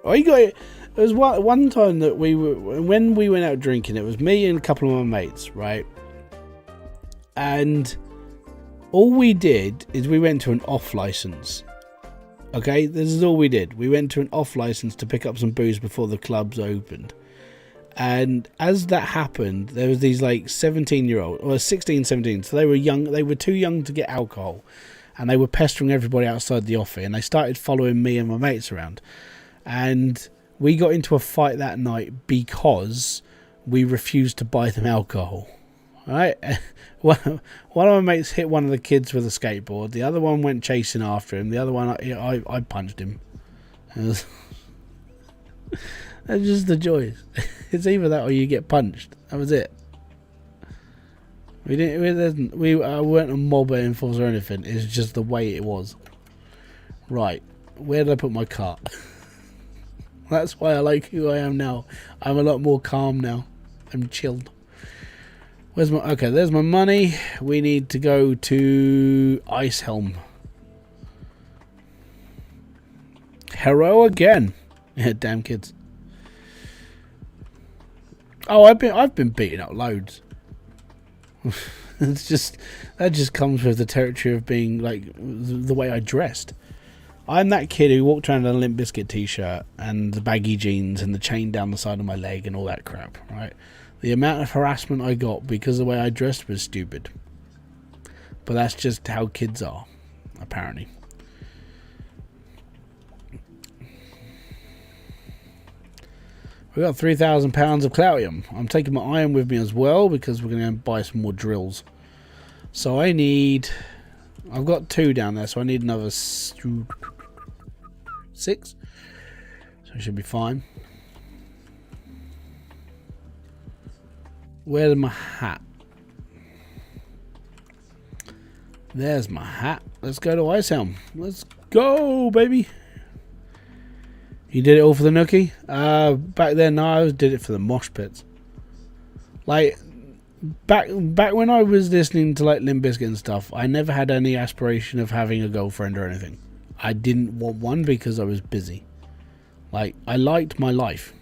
I got it. There was one time that when we went out drinking, it was me and a couple of my mates, right? And all we did is we went to an off license. Okay, this is all we did. We went to an off license to pick up some booze before the clubs opened. And as that happened, there was these like 17-year-old or 16, 17. So they were young. They were too young to get alcohol, and they were pestering everybody outside the office. And they started following me and my mates around. And we got into a fight that night because we refused to buy them alcohol. Right? One of my mates hit one of the kids with a skateboard. The other one went chasing after him. The other one, I punched him. That's just the joys. It's either that or you get punched. That was it. We weren't a mob enforcer or anything. It's just the way it was. Right. Where did I put my cart? That's why I like who I am now. I'm a lot more calm now. I'm chilled. Where's my... Okay, there's my money. We need to go to Ice Helm. Hero again. Yeah, damn kids. Oh, I've been beaten up loads. It's just... That just comes with the territory of being, like, the way I dressed. I'm that kid who walked around in a Limp Bizkit t-shirt and the baggy jeans and the chain down the side of my leg and all that crap, right? The amount of harassment I got because the way I dressed was stupid. But that's just how kids are, apparently. We got 3,000 pounds of Cloutium. I'm taking my iron with me as well because we're going to buy some more drills. So I need... I've got 2 down there, so I need another 6. So it should be fine. Where's my hat? There's my hat. Let's go to Icehelm. Let's go, baby. You did it all for the nookie? Back then, no, I did it for the mosh pits. Like, back when I was listening to like Limp Bizkit and stuff, I never had any aspiration of having a girlfriend or anything. I didn't want one because I was busy. Like, I liked my life.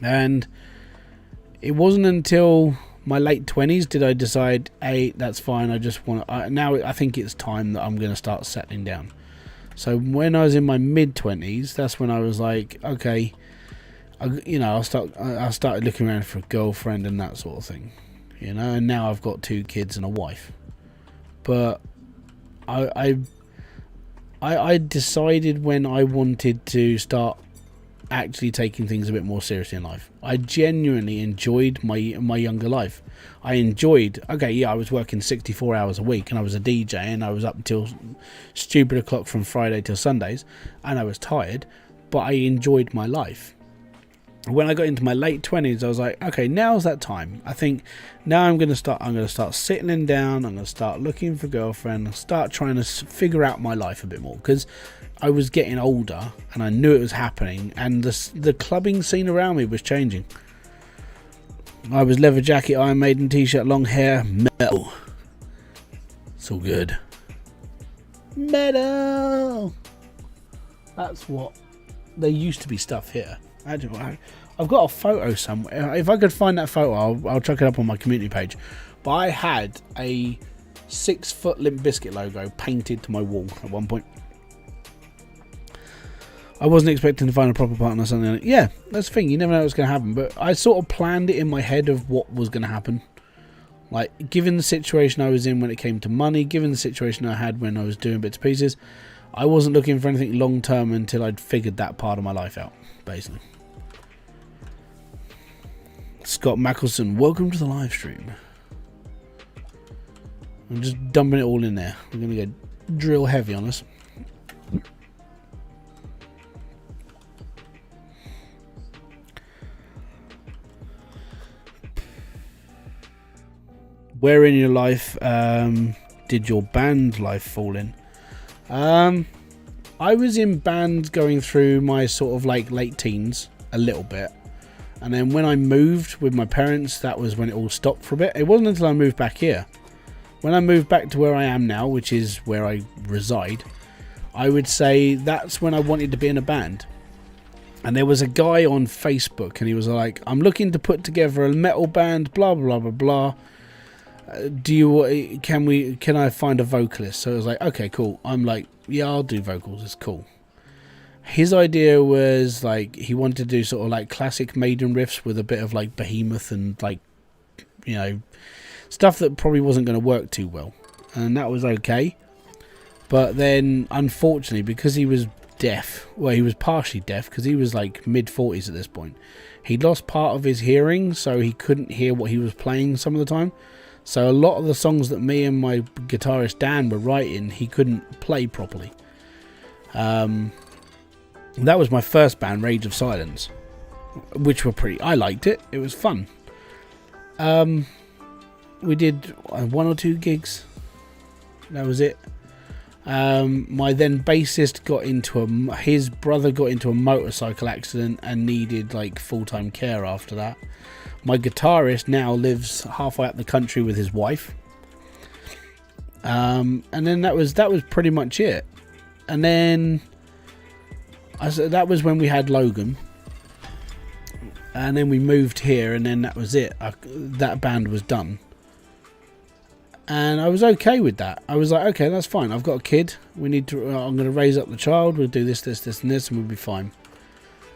And it wasn't until my late 20s did I decide, hey, that's fine. I just want to... Now I think it's time that I'm going to start settling down. So when I was in my mid-20s, that's when I was like, okay, I started looking around for a girlfriend and that sort of thing. You know, and now I've got 2 kids and a wife. But I decided when I wanted to start actually taking things a bit more seriously in life. I genuinely enjoyed my younger life. I enjoyed, okay, yeah, I was working 64 hours a week and I was a DJ and I was up until stupid o'clock from Friday till Sundays and I was tired, but I enjoyed my life. When I got into my late 20s, I was like, okay, now's that time. I think now I'm going to start settling down. I'm going to start looking for a girlfriend. I'll start trying to figure out my life a bit more because I was getting older and I knew it was happening and the clubbing scene around me was changing. I was leather jacket, Iron Maiden t-shirt, long hair, metal. It's all good. Metal! That's what... There used to be stuff here. I've got a photo somewhere. If I could find that photo, I'll chuck it up on my community page. But I had a 6-foot Limp Bizkit logo painted to my wall at one point. I wasn't expecting to find a proper partner or something like that. Yeah, that's the thing. You never know what's going to happen. But I sort of planned it in my head of what was going to happen. Like, given the situation I was in when it came to money, given the situation I had when I was doing bits and pieces, I wasn't looking for anything long term until I'd figured that part of my life out, basically. Scott Mackelson, welcome to the live stream. I'm just dumping it all in there. We're going to go drill heavy on us. Where in your life did your band life fall in? I was in bands going through my sort of like late teens a little bit. And then when I moved with my parents, that was when it all stopped for a bit. It wasn't until I moved back here. When I moved back to where I am now, which is where I reside, I would say that's when I wanted to be in a band. And there was a guy on Facebook, and he was like, I'm looking to put together a metal band, blah blah blah blah. Can I find a vocalist? So I was like, okay, cool. I'm like, yeah, I'll do vocals, it's cool. His idea was like, he wanted to do sort of like classic Maiden riffs with a bit of like Behemoth and like, you know, stuff that probably wasn't going to work too well. And that was okay. But then, unfortunately, because he was deaf, well, he was partially deaf because he was like mid-40s at this point. He lost part of his hearing, so he couldn't hear what he was playing some of the time. So a lot of the songs that me and my guitarist Dan were writing, he couldn't play properly. That was my first band, Rage of Silence, which were I liked it. It was fun. We did 1 or 2 gigs. That was it. My then bassist his brother got into a motorcycle accident and needed like full-time care after that. My guitarist now lives halfway up the country with his wife. And then that was pretty much it. And then that was when we had Logan. And then we moved here, and then that was it. That band was done. And I was okay with that. I was like, okay, that's fine. I've got a kid. I'm going to raise up the child. We'll do this, this, this, and this, and we'll be fine.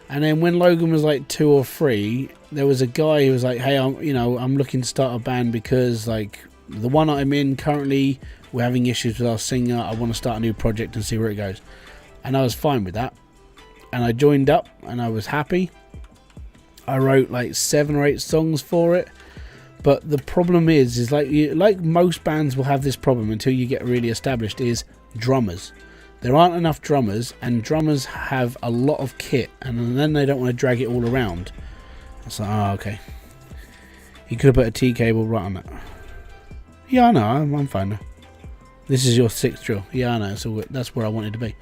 And then when Logan was like 2 or 3, there was a guy who was like, hey, I'm looking to start a band because like the one I'm in currently, we're having issues with our singer. I want to start a new project and see where it goes. And I was fine with that. And I joined up, and I was happy. I wrote like 7 or 8 songs for it. But the problem is like most bands will have this problem until you get really established, is drummers. There aren't enough drummers, and drummers have a lot of kit, and then they don't want to drag it all around. It's like, oh, okay. You could have put a T cable right on it. Yeah, I know, I'm fine now. This is your 6th drill. Yeah, I know, so that's where I wanted to be.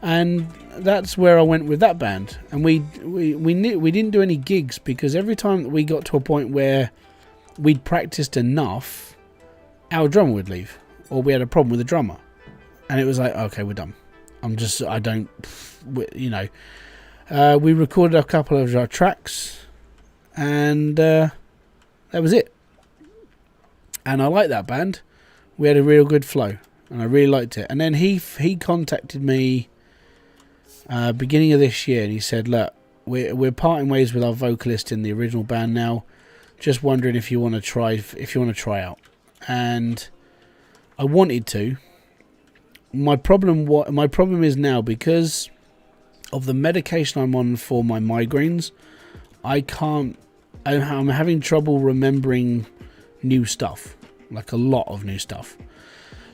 And that's where I went with that band. And we didn't do any gigs, because every time that we got to a point where we'd practiced enough, our drummer would leave, or we had a problem with the drummer, and it was like, okay, we're done. We recorded a couple of our tracks, and that was it. And I liked that band. We had a real good flow, and I really liked it. And then he contacted me beginning of this year, and he said, look, we're parting ways with our vocalist in the original band now. Just wondering if you want to try out. And I wanted to. My problem is now, because of the medication I'm on for my migraines, I'm having trouble remembering new stuff, like a lot of new stuff.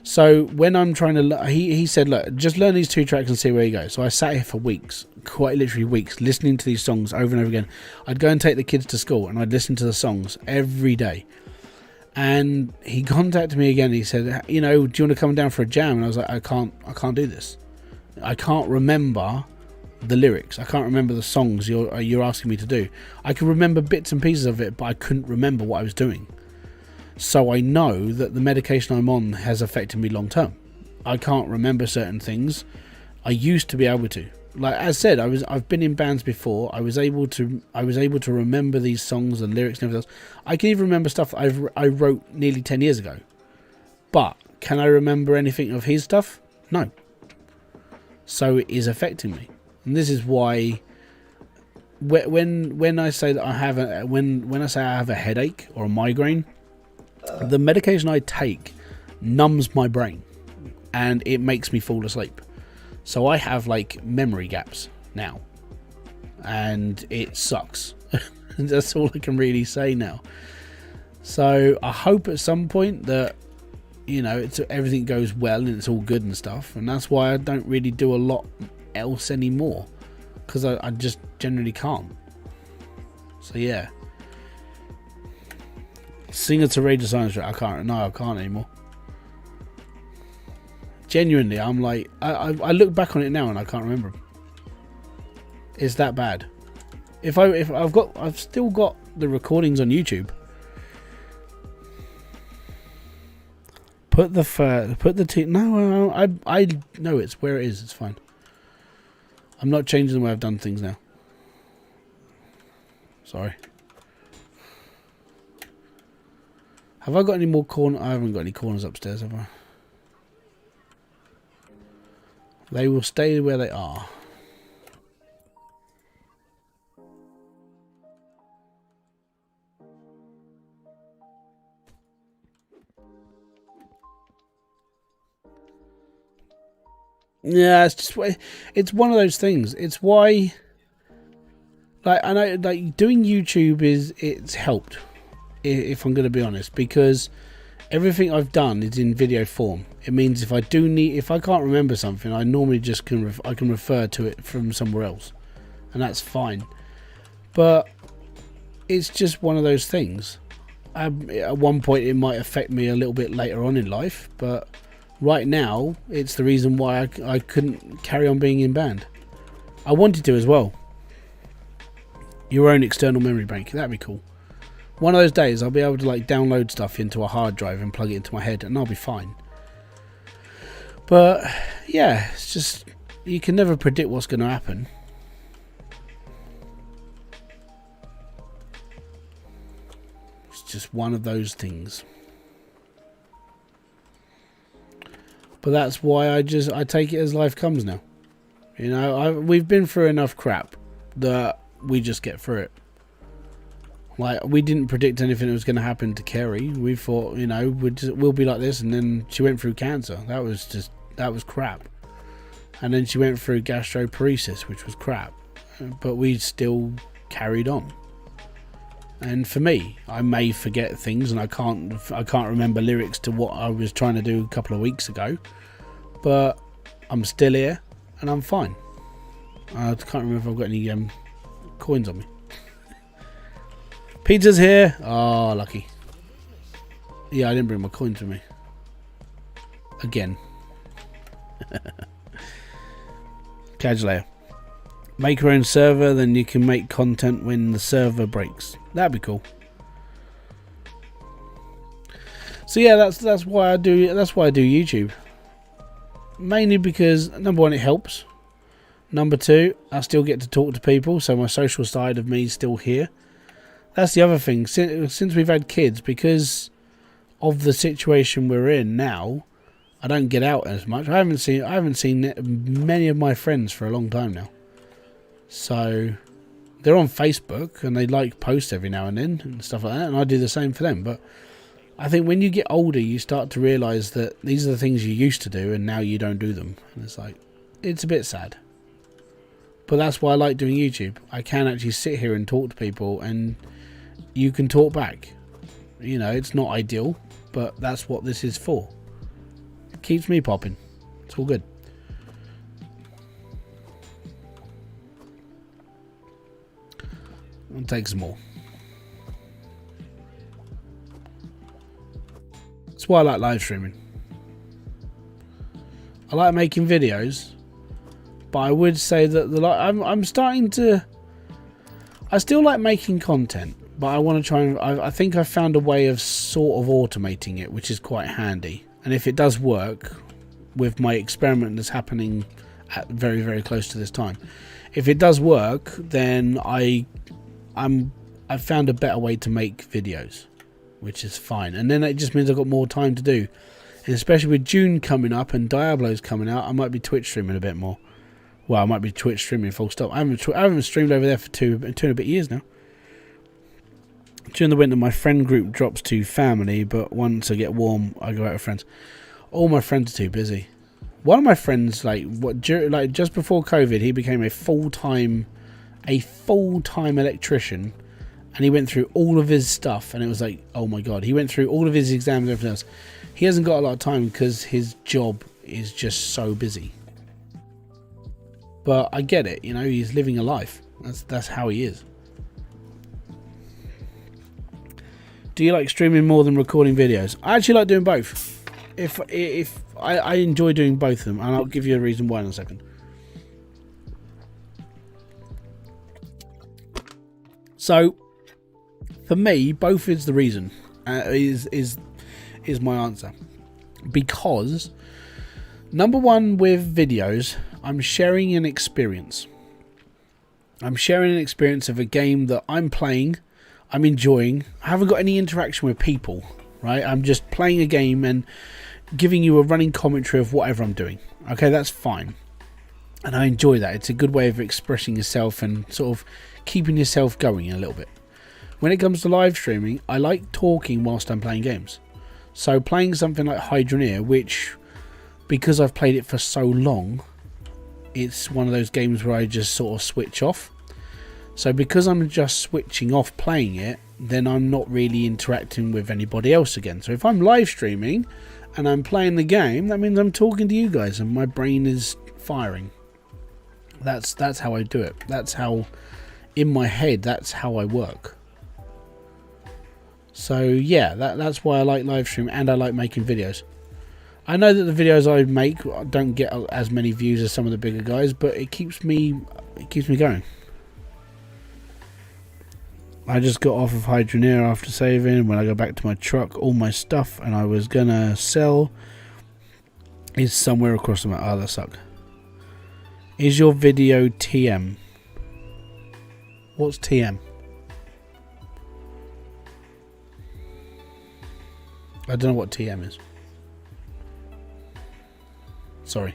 So when I'm trying to, he said, look, just learn these 2 tracks and see where you go. So I sat here for weeks, quite literally weeks, listening to these songs over and over again. I'd go and take the kids to school, and I'd listen to the songs every day. And he contacted me again. He said, do you want to come down for a jam? And I was like, I can't do this. I can't remember the lyrics. I can't remember the songs you're asking me to do. I can remember bits and pieces of it, but I couldn't remember what I was doing. So I know that the medication I'm on has affected me long term. I can't remember certain things. I used to be able to. Like as said, I've been in bands before. I was able to remember these songs and lyrics and everything else. I can even remember stuff that I wrote nearly 10 years ago. But can I remember anything of his stuff? No. So it is affecting me. And this is why when I say that I have when I say I have a headache or a migraine, the medication I take numbs my brain and it makes me fall asleep. So I have like memory gaps now, and it sucks. That's all I can really say now. So I hope at some point that everything goes well and it's all good and stuff, and that's why I don't really do a lot else anymore, because I just generally can't. So yeah. Singer to Rage of Silence, I can't anymore. Genuinely, I'm like, I look back on it now and I can't remember. It's that bad. I've still got the recordings on YouTube. No, I know it's where it is. It's fine. I'm not changing the way I've done things now. Sorry. Have I got any more corners? I haven't got any corners upstairs, have I? They will stay where they are. Yeah, it's just, it's one of those things. It's why, like, I know, like, doing YouTube it's helped, if I'm going to be honest, because everything I've done is in video form. It means if I can't remember something, I normally just I can refer to it from somewhere else, and that's fine. But it's just one of those things. At one point, it might affect me a little bit later on in life, but right now, it's the reason why I couldn't carry on being in band. I wanted to as well. Your own external memory bank, that'd be cool. One of those days, I'll be able to like download stuff into a hard drive and plug it into my head, and I'll be fine. But yeah, it's just, you can never predict what's going to happen. It's just one of those things. But that's why I take it as life comes now. You know, we've been through enough crap that we just get through it. Like, we didn't predict anything that was going to happen to Kerry. We thought, you know, we'll be like this, and then she went through cancer. That was crap. And then she went through gastroparesis, which was crap. But we still carried on. And for me, I may forget things, and I can't remember lyrics to what I was trying to do a couple of weeks ago. But I'm still here, and I'm fine. I can't remember if I've got any coins on me. Pizza's here. Oh, lucky. Yeah, I didn't bring my coins with me. Again. Casual layer. Make your own server, then you can make content when the server breaks. That'd be cool. So yeah, that's why I do YouTube. Mainly because, number one, it helps. Number two, I still get to talk to people, so my social side of me is still here. That's the other thing. Since we've had kids, because of the situation we're in now, I don't get out as much. I haven't seen many of my friends for a long time now. So they're on Facebook and they like post every now and then and stuff like that, and I do the same for them. But I think when you get older, you start to realise that these are the things you used to do and now you don't do them, and it's like, it's a bit sad. But that's why I like doing YouTube. I can actually sit here and talk to people, and you can talk back. You know, it's not ideal, but that's what this is for. It keeps me popping. It's all good. I'll take some more. That's why I like live streaming. I like making videos, but I would say that I'm starting to. I still like making content, but I want to try and. I think I've found a way of sort of automating it, which is quite handy. And if it does work, with my experiment that's happening at very, very close to this time, if it does work, then I've found a better way to make videos, which is fine. And then it just means I've got more time to do. And especially with June coming up and Diablo's coming out, I might be Twitch streaming a bit more. Well, I might be Twitch streaming full stop. I haven't streamed over there for two and a bit years now. During the winter, my friend group drops to family, but once I get warm, I go out with friends. All my friends are too busy. One of my friends, just before COVID, he became a full-time electrician, and he went through all of his stuff, and it was like, oh my god, he went through all of his exams and everything else. He hasn't got a lot of time because his job is just so busy. But I get it, you know, he's living a life. That's how he is. Do you like streaming more than recording videos? I actually like doing both. If I enjoy doing both of them, and I'll give you a reason why in a second. So, for me, both is the reason. Is my answer. Because, number one, with videos, I'm sharing an experience. I'm sharing an experience of a game that I'm playing, I'm enjoying. I haven't got any interaction with people, right? I'm just playing a game and giving you a running commentary of whatever I'm doing. Okay, that's fine. And I enjoy that. It's a good way of expressing yourself and sort of keeping yourself going a little bit. When it comes to live streaming, I like talking whilst I'm playing games. So playing something like Hydroneer, which, because I've played it for so long, it's one of those games where I just sort of switch off. So because I'm just switching off playing it, then I'm not really interacting with anybody else again. So if I'm live streaming and I'm playing the game, that means I'm talking to you guys and my brain is firing. That's how I do it. That's how, in my head, that's how I work. So yeah, that's why I like live stream and I like making videos. I know that the videos I make don't get as many views as some of the bigger guys, but it keeps me going. I just got off of Hydroneer after saving. When I go back to my truck, all my stuff and I was gonna sell is somewhere across the map. Oh, that sucks. Is your video TM? What's TM? I don't know what TM is. Sorry.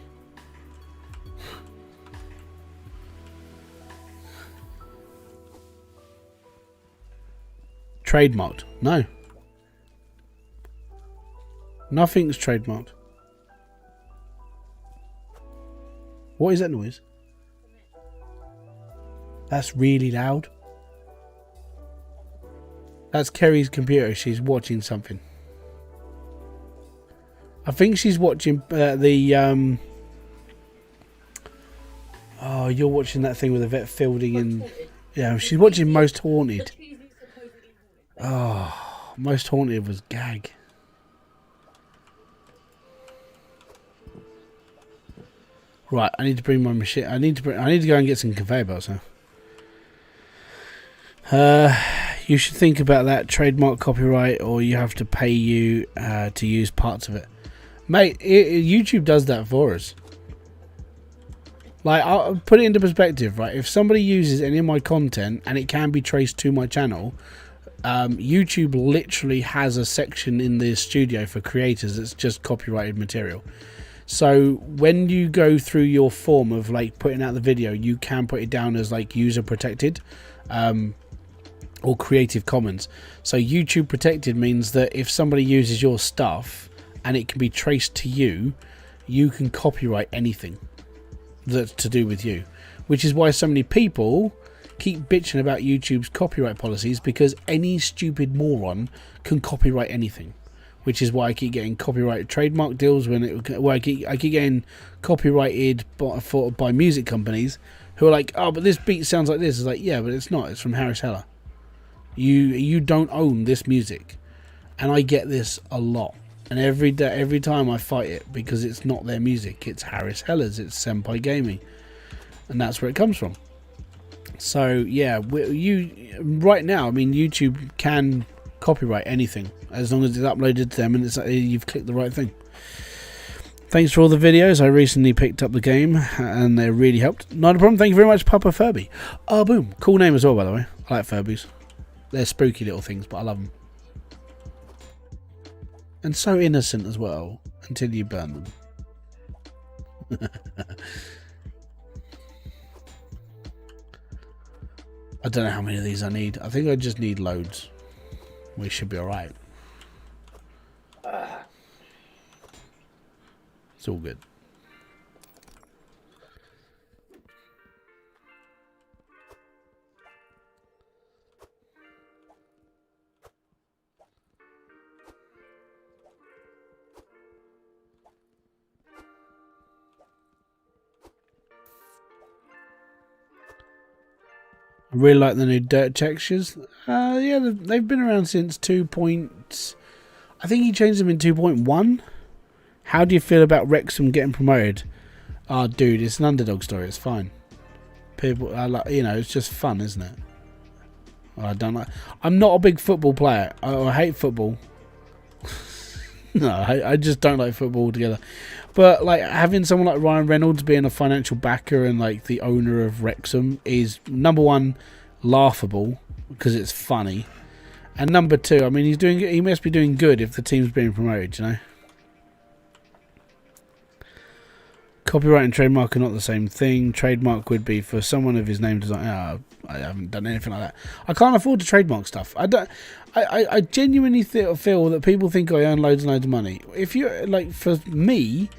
Trademarked? No. Nothing's trademarked. What is that noise? That's really loud. That's Kerry's computer. She's watching something. I think she's watching Oh, you're watching that thing with Yvette Fielding and... Yeah, she's watching Most Haunted. Oh, Most Haunted was gag. Right, I need to bring my machine. I need to go and get some conveyor belts now. You should think about that. Trademark, copyright, or you have to pay you to use parts of it. Mate, YouTube does that for us. Like, I'll put it into perspective, right? If somebody uses any of my content and it can be traced to my channel, YouTube literally has a section in the studio for creators that's just copyrighted material. So when you go through your form of like putting out the video, you can put it down as like user protected or Creative Commons. So YouTube protected means that if somebody uses your stuff and it can be traced to you, you can copyright anything that's to do with you, which is why so many people keep bitching about YouTube's copyright policies, because any stupid moron can copyright anything, which is why I keep getting copyright trademark deals I keep getting copyrighted by music companies who are like, oh, but this beat sounds like this. It's like, yeah, but it's not. It's from Harris Heller. You don't own this music, and I get this a lot. And every time I fight it, because it's not their music, it's Harris Heller's, it's Senpai Gaming, and that's where it comes from. So yeah, right now, I mean, YouTube can copyright anything as long as it's uploaded to them and you've clicked the right thing. Thanks for all the videos. I recently picked up the game and they really helped. Not a problem. Thank you very much, Papa Furby. Oh, boom! Cool name as well, by the way. I like Furbies. They're spooky little things, but I love them. And so innocent as well, until you burn them. I don't know how many of these I need. I think I just need loads. We should be alright. It's all good. I really like the new dirt textures. Yeah, they've been around since 2. I think he changed them in 2.1. How do you feel about Wrexham getting promoted? Oh, dude, it's an underdog story. It's fine. People, it's just fun, isn't it? I don't like. I'm not a big football player. I hate football. No, I just don't like football altogether. But like having someone like Ryan Reynolds being a financial backer and like the owner of Wrexham is number one, laughable because it's funny, and number two, I mean, he must be doing good if the team's being promoted, you know. Copyright and trademark are not the same thing. Trademark would be for someone of his name design. I haven't done anything like that. I can't afford to trademark stuff. I genuinely feel that people think I earn loads and loads of money. If you like, for me,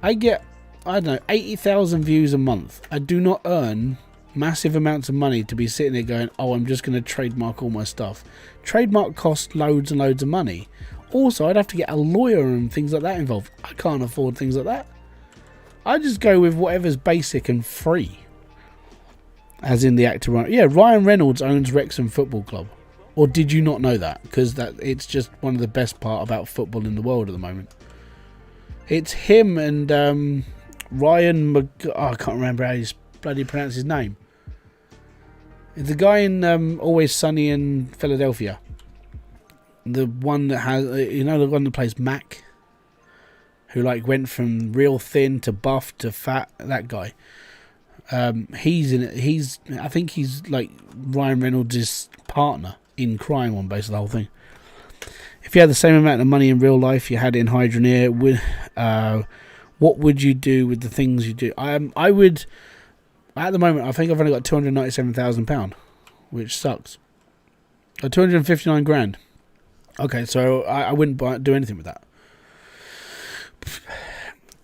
I get, I don't know, 80,000 views a month. I do not earn massive amounts of money to be sitting there going, oh, I'm just going to trademark all my stuff. Trademark costs loads and loads of money. Also, I'd have to get a lawyer and things like that involved. I can't afford things like that. I just go with whatever's basic and free. As in the actor Ryan. Yeah, Ryan Reynolds owns Wrexham Football Club. Or did you not know that? Because it's just one of the best part about football in the world at the moment. It's him and Ryan I can't remember how you bloody pronounce his name. It's the guy in Always Sunny in Philadelphia. The one that has, you know, the one that plays Mac, who like went from real thin to buff to fat. That guy. He's in it. I think he's like Ryan Reynolds' partner in crime on base of the whole thing. If you had the same amount of money in real life you had in Hydroneer, what would you do with the things you do? I would. At the moment, I think I've only got £297,000, which sucks. Or 259 grand. Okay, so I wouldn't do anything with that.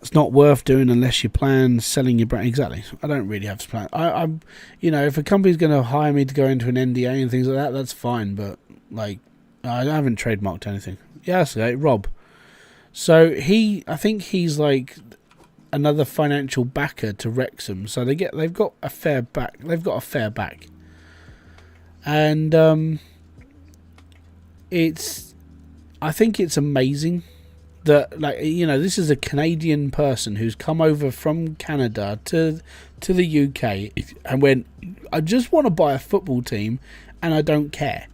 It's not worth doing unless you plan selling your brand. Exactly. I don't really have to plan. I'm, you know, if a company's going to hire me to go into an NDA and things like that, that's fine. But like, I haven't trademarked anything. Yeah, that's okay. Rob. So I think he's like another financial backer to Wrexham. So they've got a fair back. And I think it's amazing that, like, you know, this is a Canadian person who's come over from Canada to the UK and went, I just want to buy a football team and I don't care.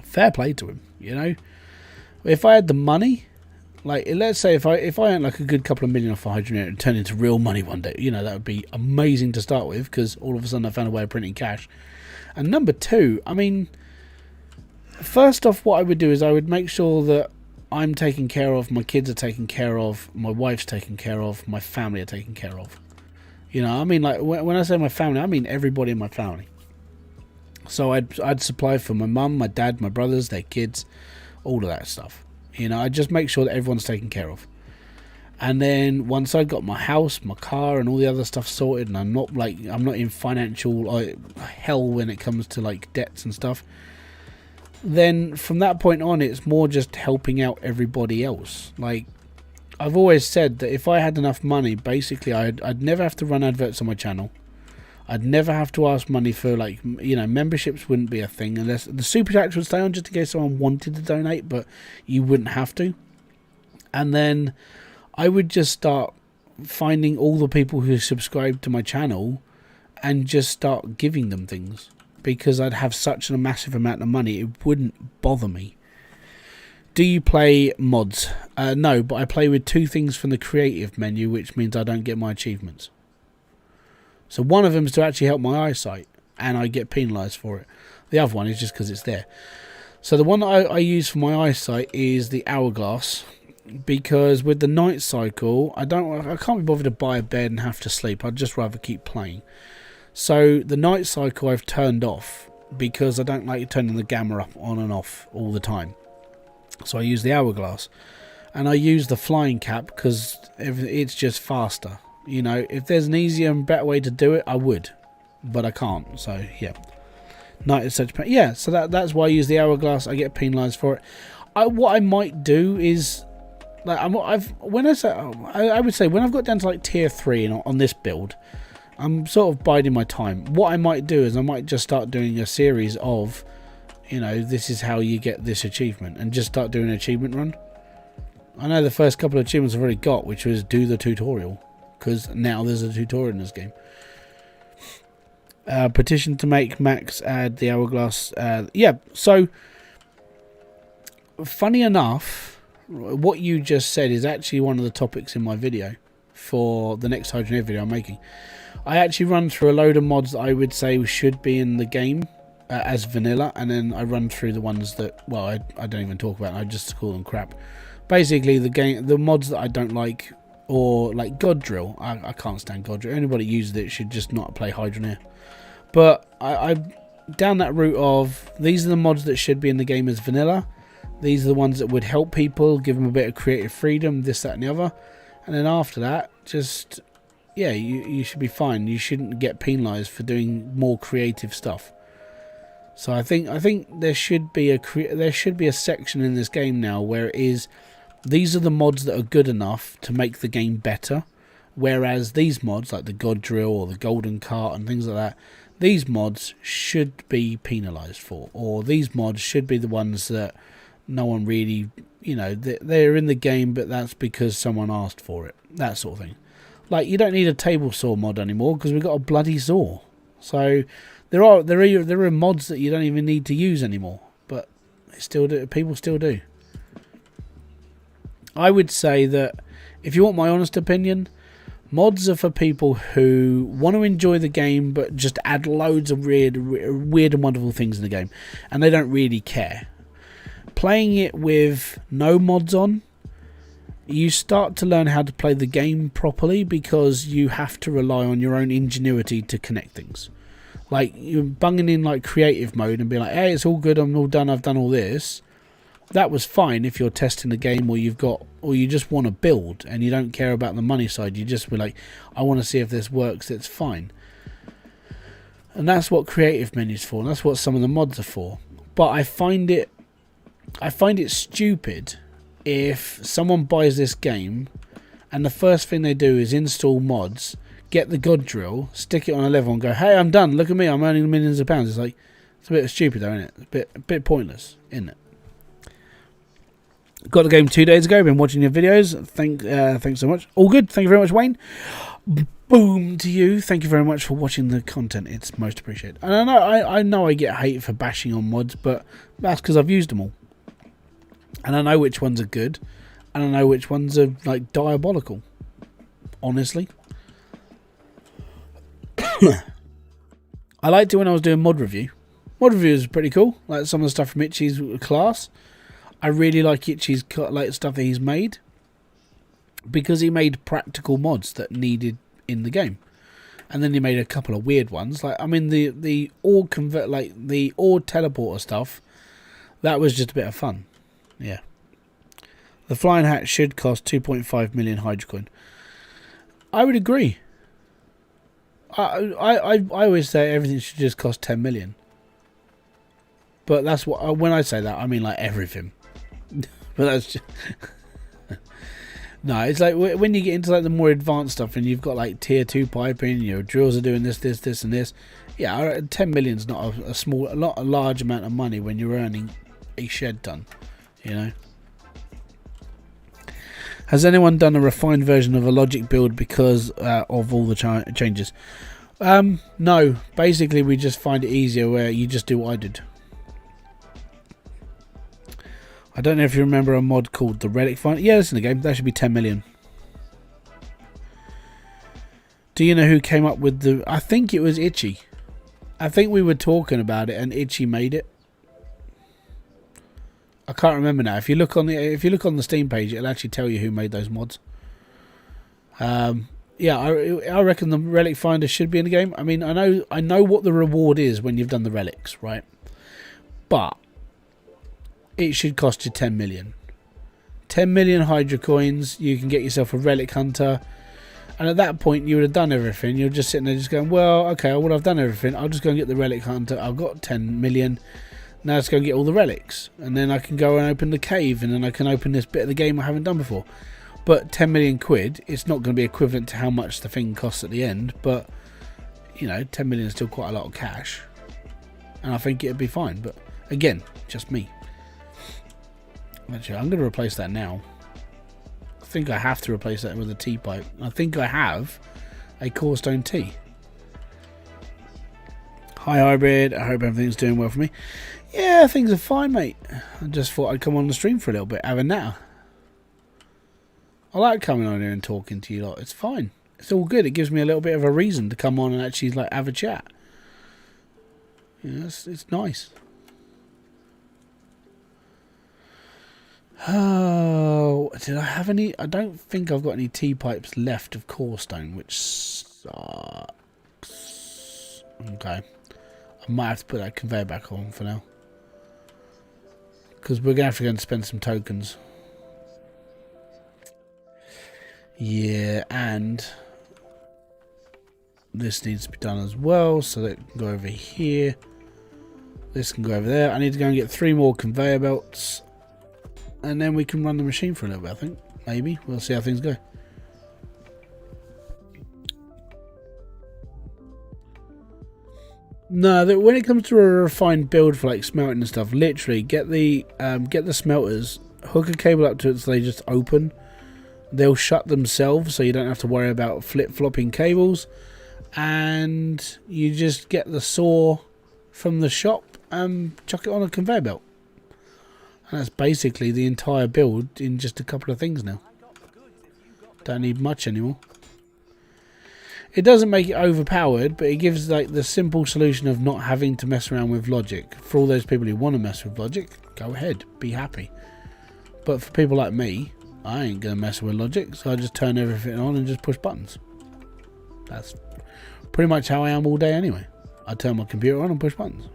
Fair play to him, you know. If I had the money, like, let's say if I earned like a good couple of million off Hydroneer and turned into real money one day, you know, that would be amazing to start with, because all of a sudden I found a way of printing cash. And number two, I mean, first off, what I would do is I would make sure that I'm taken care of, my kids are taken care of, my wife's taken care of, my family are taken care of. You know, I mean, like, when I say my family, I mean everybody in my family. So I'd supply for my mum, my dad, my brothers, their kids, all of that stuff. You know, I'd just make sure that everyone's taken care of. And then once I got my house, my car, and all the other stuff sorted, and I'm not in financial hell when it comes to like debts and stuff, then from that point on, it's more just helping out everybody else. Like, I've always said that if I had enough money, basically I'd never have to run adverts on my channel. I'd never have to ask money for, like, you know, memberships wouldn't be a thing, unless the super chat would stay on just in case someone wanted to donate, but you wouldn't have to. And then I would just start finding all the people who subscribe to my channel and just start giving them things. Because I'd have such a massive amount of money, it wouldn't bother me. Do you play mods? No, but I play with two things from the creative menu, which means I don't get my achievements. So one of them is to actually help my eyesight, and I get penalised for it. The other one is just because it's there. So the one that I use for my eyesight is the hourglass, because with the night cycle, I can't be bothered to buy a bed and have to sleep. I'd just rather keep playing. So the night cycle I've turned off because I don't like turning the gamma up on and off all the time. So I use the hourglass, and I use the flying cap because it's just faster. You know, if there's an easier and better way to do it, I would, but I can't. So yeah, night is such pain. Yeah, so that's why I use the hourglass. I get penalised for it. What I might do is, like, I would say when I've got down to like tier 3 on this build, I'm sort of biding my time. What I might do is I might just start doing a series of, you know, this is how you get this achievement, and just start doing an achievement run. I know the first couple of achievements I've already got, which was do the tutorial, because now there's a tutorial in this game. Petition to make Max add the hourglass. Yeah, so funny enough, what you just said is actually one of the topics in my video for the next Hydroneer video I'm making. I actually run through a load of mods that I would say should be in the game as vanilla, and then I run through the ones that, well, I don't even talk about. I just call them crap. Basically, the mods that I don't like, or like God Drill. I can't stand God Drill. Anybody who uses it should just not play Hydroneer. But I down that route of, these are the mods that should be in the game as vanilla. These are the ones that would help people, give them a bit of creative freedom, this, that and the other. And then after that, just, yeah, you should be fine. You shouldn't get penalised for doing more creative stuff. So I think there should be a section in this game now where it is, these are the mods that are good enough to make the game better. Whereas these mods, like the God Drill or the Golden Cart and things like that, these mods should be penalised for. Or these mods should be the ones that no one really, you know, they're in the game, but that's because someone asked for it. That sort of thing. Like, you don't need a table saw mod anymore because we've got a bloody saw. So there are mods that you don't even need to use anymore, but people still do. I would say that, if you want my honest opinion, mods are for people who want to enjoy the game but just add loads of weird and wonderful things in the game, and they don't really care. Playing it with no mods on, you start to learn how to play the game properly, because you have to rely on your own ingenuity to connect things. Like, you're bunging in like creative mode and be like, hey, it's all good, I'm all done, I've done all this. That was fine if you're testing the game, or you just want to build and you don't care about the money side. You just be like, I want to see if this works. It's fine. And that's what creative menu's for, and that's what some of the mods are for. But I find it stupid if someone buys this game and the first thing they do is install mods, get the God Drill, stick it on a level and go, hey, I'm done, look at me, I'm earning millions of pounds. It's like, it's a bit stupid though, isn't it? A bit pointless, isn't it? Got the game 2 days ago, been watching your videos. Thanks so much. All good, thank you very much, Wayne. Boom to you. Thank you very much for watching the content. It's most appreciated. And I know I get hate for bashing on mods, but that's because I've used them all. And I know which ones are good, and I know which ones are like diabolical. Honestly. I liked it when I was doing mod review. Mod review is pretty cool. Like some of the stuff from Itchy's class. I really like Itchy's like stuff that he's made, because he made practical mods that needed in the game, and then he made a couple of weird ones. Like, I mean, the ore convert, like the ore teleporter stuff, that was just a bit of fun. Yeah, the flying hat should cost 2.5 million Hydrocoin. I would agree. I always say everything should just cost 10 million, but that's what, when I say that, I mean like everything. But that's just no, it's like when you get into like the more advanced stuff and you've got like tier 2 piping, your drills are doing this and this. Yeah, 10 million's not a large amount of money when you're earning a shed ton, you know. Has anyone done a refined version of a logic build because of all the changes? No, basically we just find it easier where you just do what I did. I don't know if you remember a mod called the Relic Finder. Yeah, it's in the game. That should be 10 million. Do you know who came up with the... I think it was Itchy. I think we were talking about it and Itchy made it. I can't remember now. If you look on the Steam page, it'll actually tell you who made those mods. Yeah, I reckon the Relic Finder should be in the game. I mean, I know what the reward is when you've done the relics, right? But it should cost you 10 million. 10 million Hydro coins, you can get yourself a Relic Hunter. And at that point, you would have done everything. You're just sitting there just going, well, okay, well, I've done everything. I'll just go and get the Relic Hunter. I've got 10 million. Now let's go and get all the relics. And then I can go and open the cave. And then I can open this bit of the game I haven't done before. But 10 million quid, it's not going to be equivalent to how much the thing costs at the end. But, you know, 10 million is still quite a lot of cash. And I think it'd be fine. But, again, just me. Actually, I'm going to replace that now. I think I have to replace that with a T-pipe. I think I have a Corestone T. Hi, Hybrid. I hope everything's doing well for me. Yeah, things are fine, mate. I just thought I'd come on the stream for a little bit, have a natter. I like coming on here and talking to you lot. It's fine. It's all good. It gives me a little bit of a reason to come on and actually like have a chat. Yeah, it's nice. Oh, did I have any? I don't think I've got any T-pipes left of core stone, which sucks. Okay. I might have to put that conveyor back on for now. Because we're going to have to go and spend some tokens. Yeah, and this needs to be done as well, so that can go over here. This can go over there. I need to go and get 3 more conveyor belts, and then we can run the machine for a little bit, I think. Maybe. We'll see how things go. No, when it comes to a refined build for like smelting and stuff, literally get the smelters, hook a cable up to it so they just open. They'll shut themselves, so you don't have to worry about flip-flopping cables. And you just get the saw from the shop and chuck it on a conveyor belt. And that's basically the entire build in just a couple of things now. Don't need much anymore. It doesn't make it overpowered, but it gives like the simple solution of not having to mess around with logic. For all those people who want to mess with logic, go ahead, be happy. But for people like me, I ain't going to mess with logic, so I just turn everything on and just push buttons. That's pretty much how I am all day anyway. I turn my computer on and push buttons.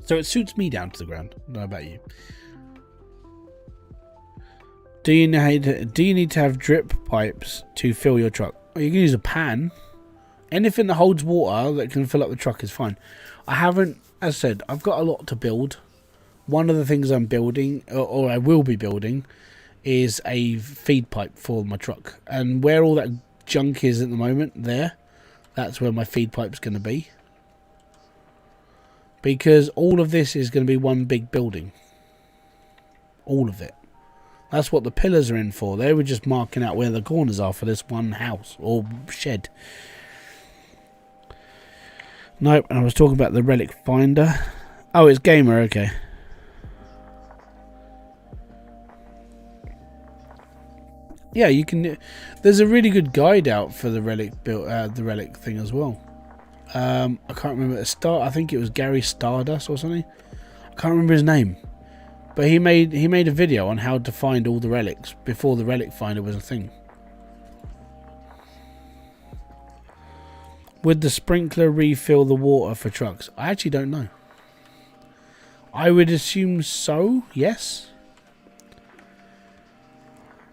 So it suits me down to the ground. I don't know about you. Do you need to have drip pipes to fill your truck? Or you can use a pan. Anything that holds water that can fill up the truck is fine. I haven't, as I said, I've got a lot to build. One of the things I'm building, or I will be building, is a feed pipe for my truck. And where all that junk is at the moment, that's where my feed pipe's going to be. Because all of this is going to be one big building. All of it. That's what the pillars are in for. They were just marking out where the corners are for this one house or shed. Nope, I was talking about the relic finder. Oh, it's gamer, okay. Yeah, you can. There's a really good guide out for the relic the relic thing as well. I can't remember I think it was Gary Stardust or something. I can't remember his name. But he made a video on how to find all the relics before the relic finder was a thing. Would the sprinkler refill the water for trucks? I actually don't know. I would assume so, yes.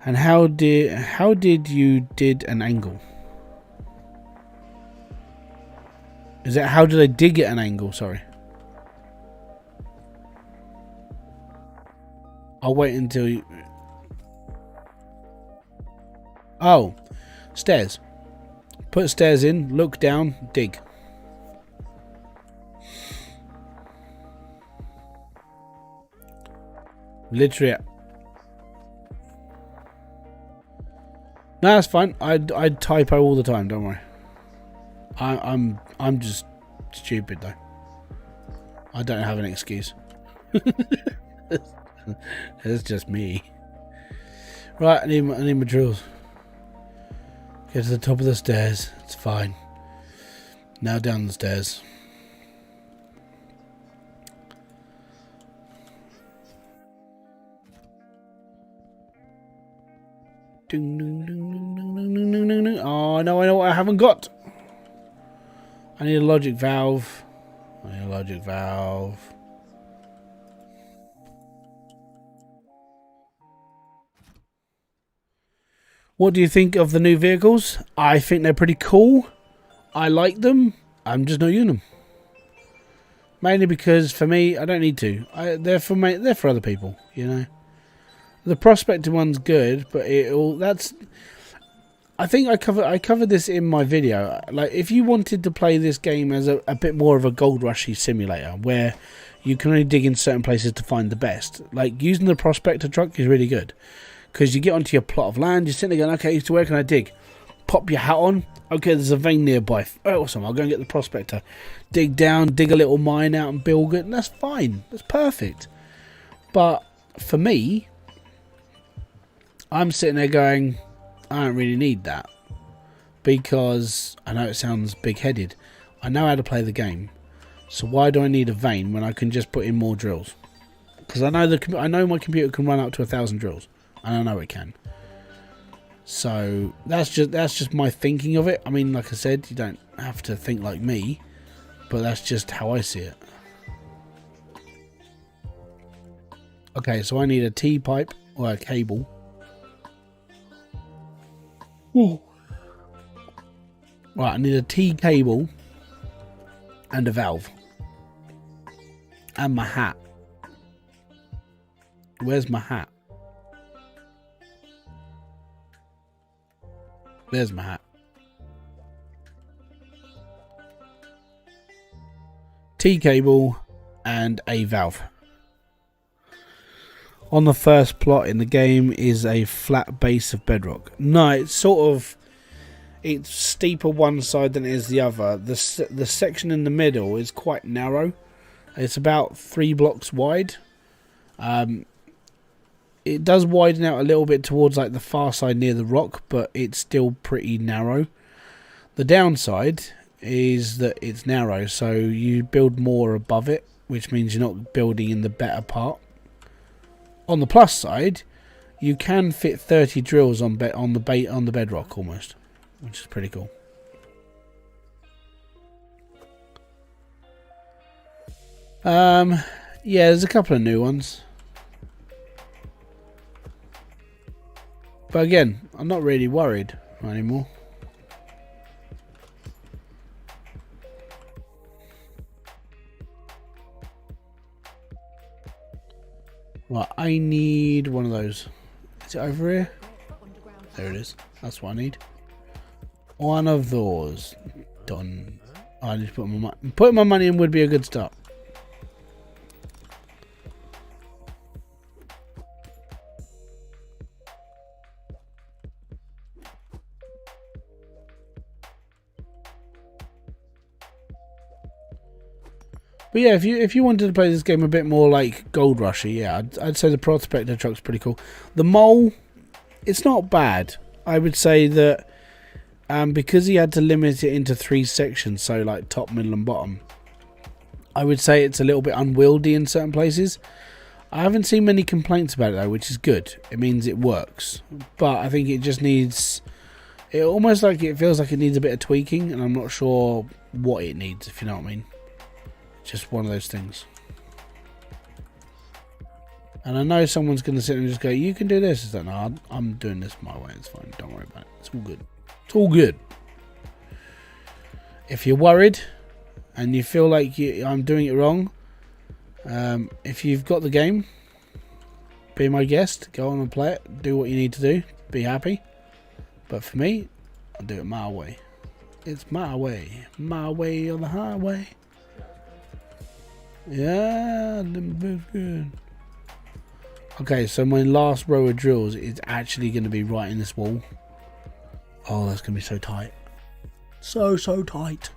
And how did you did an angle? Is that how did I dig at an angle? Sorry. I'll wait until you... Oh, stairs. Put stairs in, look down, dig. Literally. No, that's fine. I'd typo all the time. Don't worry. I'm just stupid though. I don't have an excuse. It's just me. Right, I need my drills. Get to the top of the stairs. It's fine. Now down the stairs. Oh no, I know what I haven't got. I need a logic valve. What do you think of the new vehicles? I think they're pretty cool. I like them. I'm just not using them. Mainly because for me, I don't need to. They're for other people, you know. The Prospector one's good, but I think I covered this in my video. Like, if you wanted to play this game as a bit more of a gold rushy simulator, where you can only dig in certain places to find the best, like using the Prospector truck is really good. Because you get onto your plot of land, you're sitting there going, okay, so where can I dig? Pop your hat on. Okay, there's a vein nearby. Awesome, I'll go and get the Prospector. Dig down, dig a little mine out and build it, and that's fine. That's perfect. But for me, I'm sitting there going, I don't really need that. Because, I know it sounds big-headed, I know how to play the game. So why do I need a vein when I can just put in more drills? Because I know my computer can run up to 1,000 drills. And I know it can. So that's just my thinking of it. I mean, like I said, you don't have to think like me, but that's just how I see it. Okay, so I need a T-pipe or a cable. Ooh. Right, I need a T cable and a valve. And my hat. Where's my hat? There's my hat. T cable and a valve. On the first plot in the game is a flat base of bedrock. No, it's steeper one side than it is the other. The section in the middle is quite narrow. It's about 3 blocks wide. It does widen out a little bit towards like the far side near the rock, but it's still pretty narrow. The downside is that it's narrow, so you build more above it, which means you're not building in the better part. On the plus side, you can fit 30 drills on the bedrock almost, which is pretty cool. Yeah, there's a couple of new ones. But again, I'm not really worried anymore. Right, I need one of those. Is it over here? There it is. That's what I need. One of those. Done. I need to put my money. Putting my money in would be a good start. But yeah, if you wanted to play this game a bit more like Gold Rusher, yeah, I'd say the Prospector truck's pretty cool. The mole, it's not bad. I would say that because he had to limit it into 3 sections, so like top, middle and bottom, I would say it's a little bit unwieldy in certain places. I haven't seen many complaints about it though, which is good. It means it works. But I think it just needs... It almost like it feels like it needs a bit of tweaking, and I'm not sure what it needs, if you know what I mean. Just one of those things. And I know someone's going to sit and just go, you can do this. It's like, no, I'm doing this my way. It's fine. Don't worry about it. It's all good. It's all good. If you're worried and you feel like I'm doing it wrong, if you've got the game, be my guest. Go on and play it. Do what you need to do. Be happy. But for me, I'll do it my way. It's my way. My way or the highway. Yeah, them good. Okay, so my last row of drills is actually going to be right in this wall. Oh, that's going to be so tight. So tight.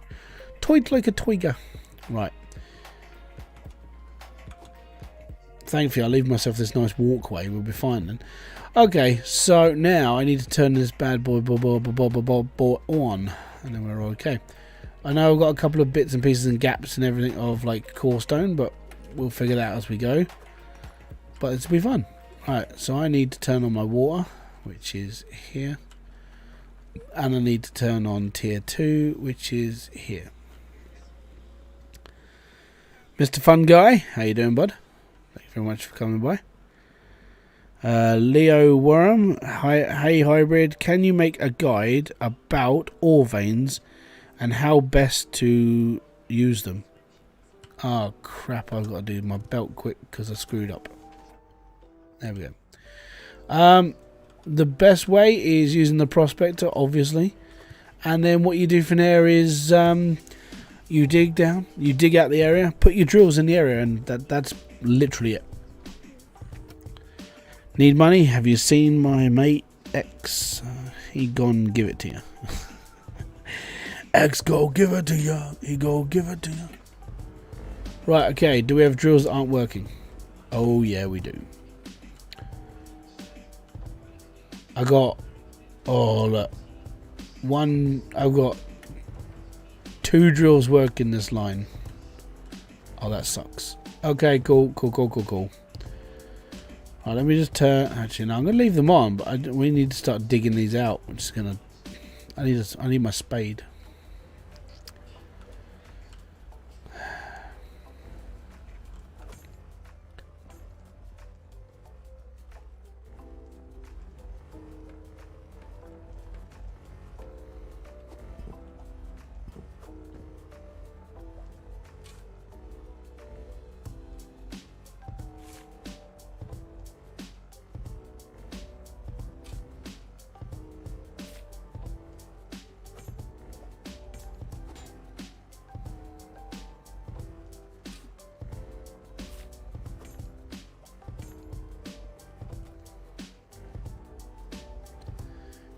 Tight like a twigger. Right. Thankfully, I leave myself this nice walkway. We'll be fine then. Okay, so now I need to turn this bad boy on. And then we're okay. I know I've got a couple of bits and pieces and gaps and everything of like core stone, but we'll figure that out as we go. But it'll be fun. Right, so I need to turn on my water, which is here. And I need to turn on tier 2, which is here. Mr. Fun Guy, how you doing, bud? Thank you very much for coming by. Leo Worm, hey Hybrid, can you make a guide about ore veins and how best to use them? Oh crap, I've got to do my belt quick because I screwed up. There we go. The best way is using the Prospector, obviously. And then what you do from there is you dig down, you dig out the area, put your drills in the area, and that's literally it. Need money? Have you seen my mate X? He gone give it to you. X go give it to you. He go give it to you. Right, okay. Do we have drills that aren't working? Oh, yeah, we do. I got, oh look, I've got 2 drills working this line. Oh, that sucks. Okay, cool. Alright, let me just turn. Actually, no, I'm gonna leave them on, but we need to start digging these out. I'm just gonna. I need my spade.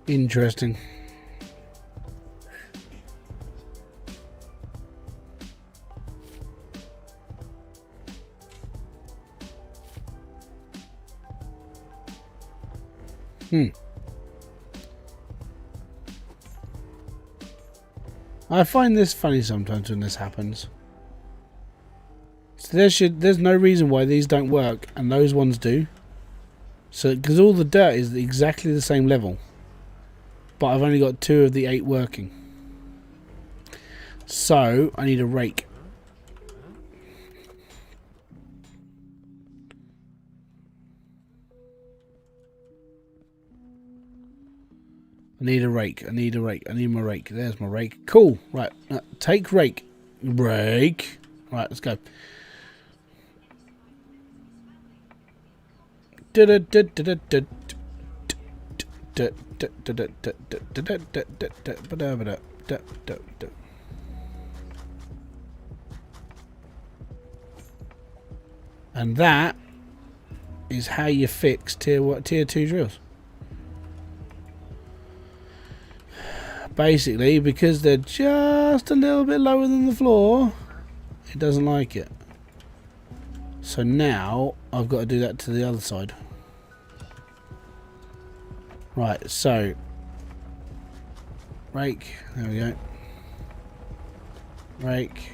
Interesting. I find this funny sometimes when this happens. So there's no reason why these don't work and those ones do. So because all the dirt is exactly the same level, but I've only got 2 of the 8 working. So I need a rake. I need my rake. There's my rake. Cool. Right. Take rake. Rake. Right, let's go. And that is how you fix tier 2 drills. Basically, because they're just a little bit lower than the floor, it doesn't like it. So now I've got to do that to the other side. Right, so rake, there we go. Rake.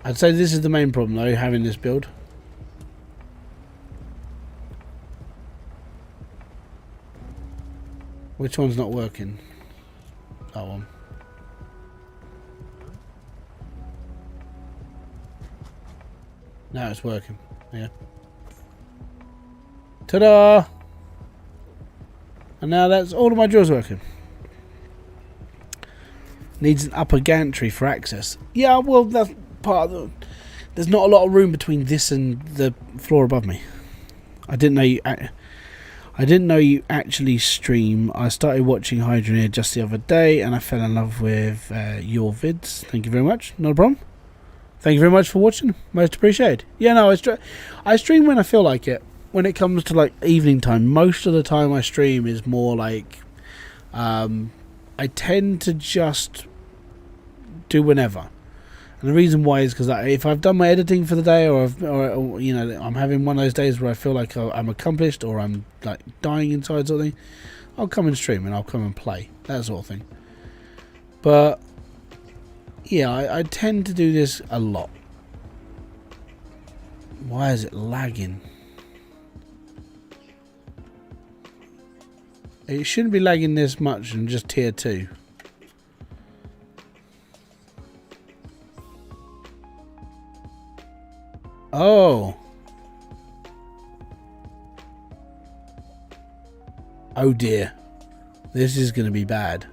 I'd say this is the main problem though, having this build. Which one's not working? That one. Now it's working. Yeah. Ta-da! And now that's all of my drills working. Needs an upper gantry for access. Yeah, well, that's part of the... There's not a lot of room between this and the floor above me. I didn't know you actually stream. I started watching Hydroneer just the other day and I fell in love with your vids. Thank you very much. Not a problem. Thank you very much for watching. Most appreciated. Yeah, no, I stream when I feel like it. When it comes to like evening time, most of the time I stream is more like I tend to just do whenever. And the reason why is because if I've done my editing for the day, or you know, I'm having one of those days where I feel like I'm accomplished, or I'm like dying inside something, I'll come and stream and I'll come and play, that sort of thing. But yeah, I tend to do this a lot. Why is it lagging? It shouldn't be lagging this much in just tier 2. Oh. Oh dear. This is going to be bad.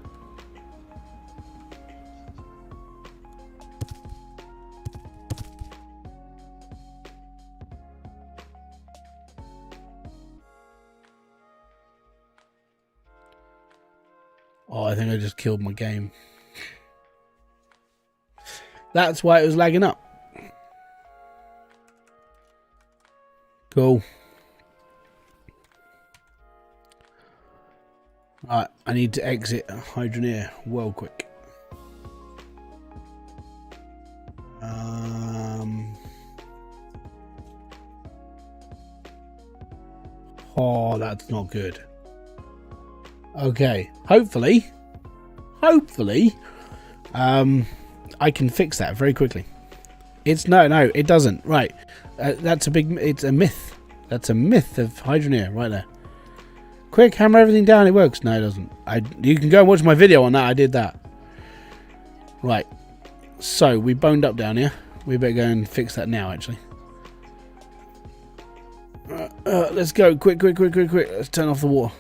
Oh, I think I just killed my game. That's why it was lagging up. Cool. Right, I need to exit Hydroneer well quick. Oh, that's not good. Okay, hopefully, I can fix that very quickly. No, it doesn't. Right, it's a myth. That's a myth of Hydroneer right there. Quick, hammer everything down. It works. No, it doesn't. You can go and watch my video on that. I did that. Right. So we boned up down here. We better go and fix that now. Actually. Let's go. Quick. Let's turn off the water.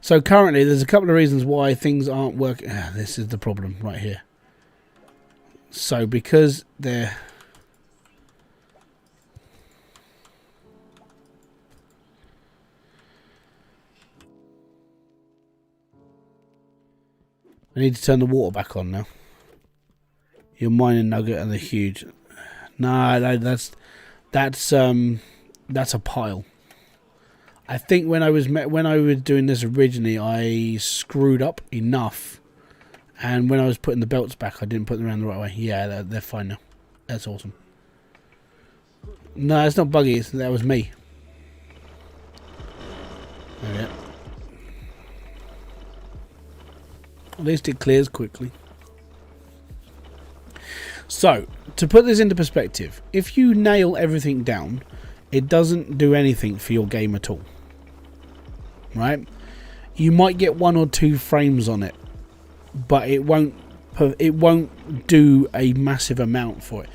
So currently, there's a couple of reasons why things aren't working. This is the problem right here. So because they're... I need to turn the water back on now. Your mining nugget and the huge... No, that's a pile. I think when I was doing this originally, I screwed up enough, and when I was putting the belts back, I didn't put them around the right way. Yeah, they're fine now. That's awesome. No, it's not buggy. That was me. There we go. At least it clears quickly. So, to put this into perspective, if you nail everything down, it doesn't do anything for your game at all. Right? You might get 1 or 2 frames on it, but it won't do a massive amount for it.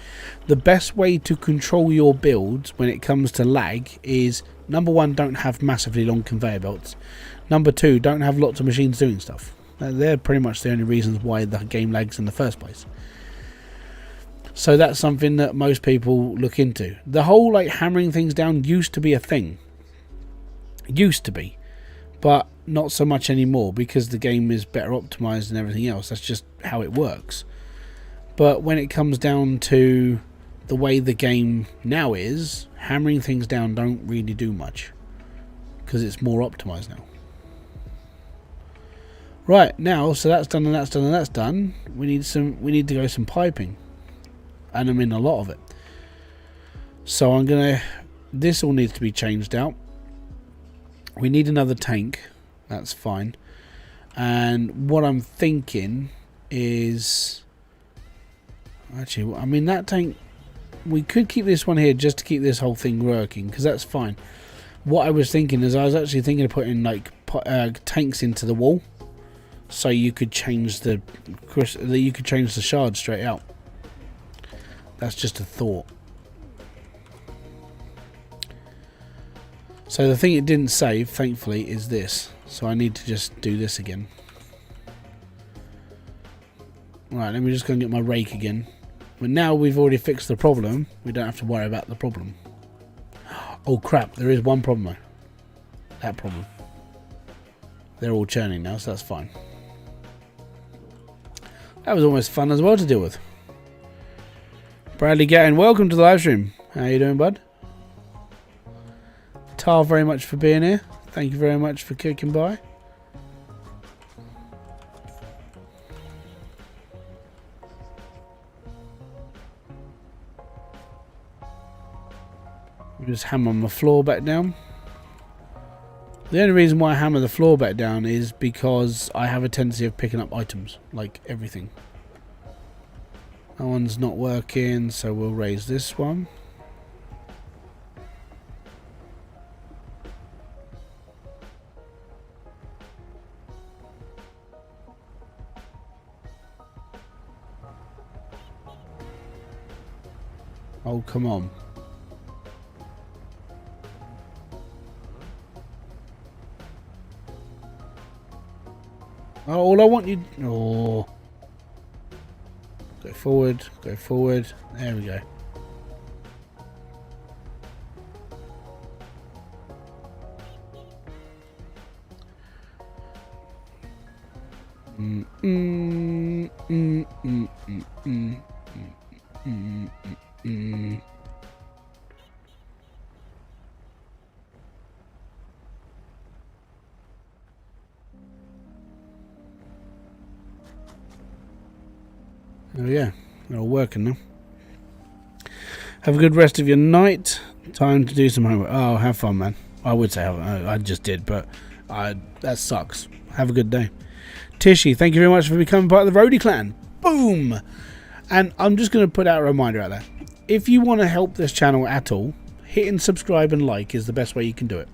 The best way to control your builds when it comes to lag is, number 1, don't have massively long conveyor belts. Number 2, don't have lots of machines doing stuff. They're pretty much the only reasons why the game lags in the first place. So that's something that most people look into. The whole like hammering things down used to be a thing. Used to be. But not so much anymore because the game is better optimized and everything else. That's just how it works. But when it comes down to the way the game now is, hammering things down don't really do much because it's more optimized now. Right, now, so that's done and that's done and that's done. We need to go some piping. And I mean a lot of it. So this all needs to be changed out. We need another tank. That's fine. And what I'm thinking is... Actually, I mean that tank... We could keep this one here just to keep this whole thing working, because that's fine. What I was thinking is I was actually thinking of putting like tanks into the wall. So you could change the shards straight out. That's just a thought. So the thing it didn't save, thankfully, is this. So I need to just do this again. Right, let me just go and get my rake again. But now we've already fixed the problem, we don't have to worry about the problem. Oh crap, there is one problem though. That problem. They're all churning now, so that's fine. That was almost fun as well to deal with. Bradley Gatton, welcome to the live stream. How you doing, bud? Tar, very much for being here. Thank you very much for kicking by. Just hammer my floor back down. The only reason why I hammer the floor back down is because I have a tendency of picking up items, like everything. That one's not working, so we'll raise this one. Oh, come on. Oh, all I want you... Oh. Go forward, go forward. There we go. Oh yeah, they're all working now. Have a good rest of your night. Time to do some homework. Oh, have fun, man. I would say I just did, but that sucks. Have a good day. Tishy, thank you very much for becoming part of the Roadie clan. Boom! And I'm just going to put out a reminder out there. If you want to help this channel at all, hitting subscribe and like is the best way you can do it.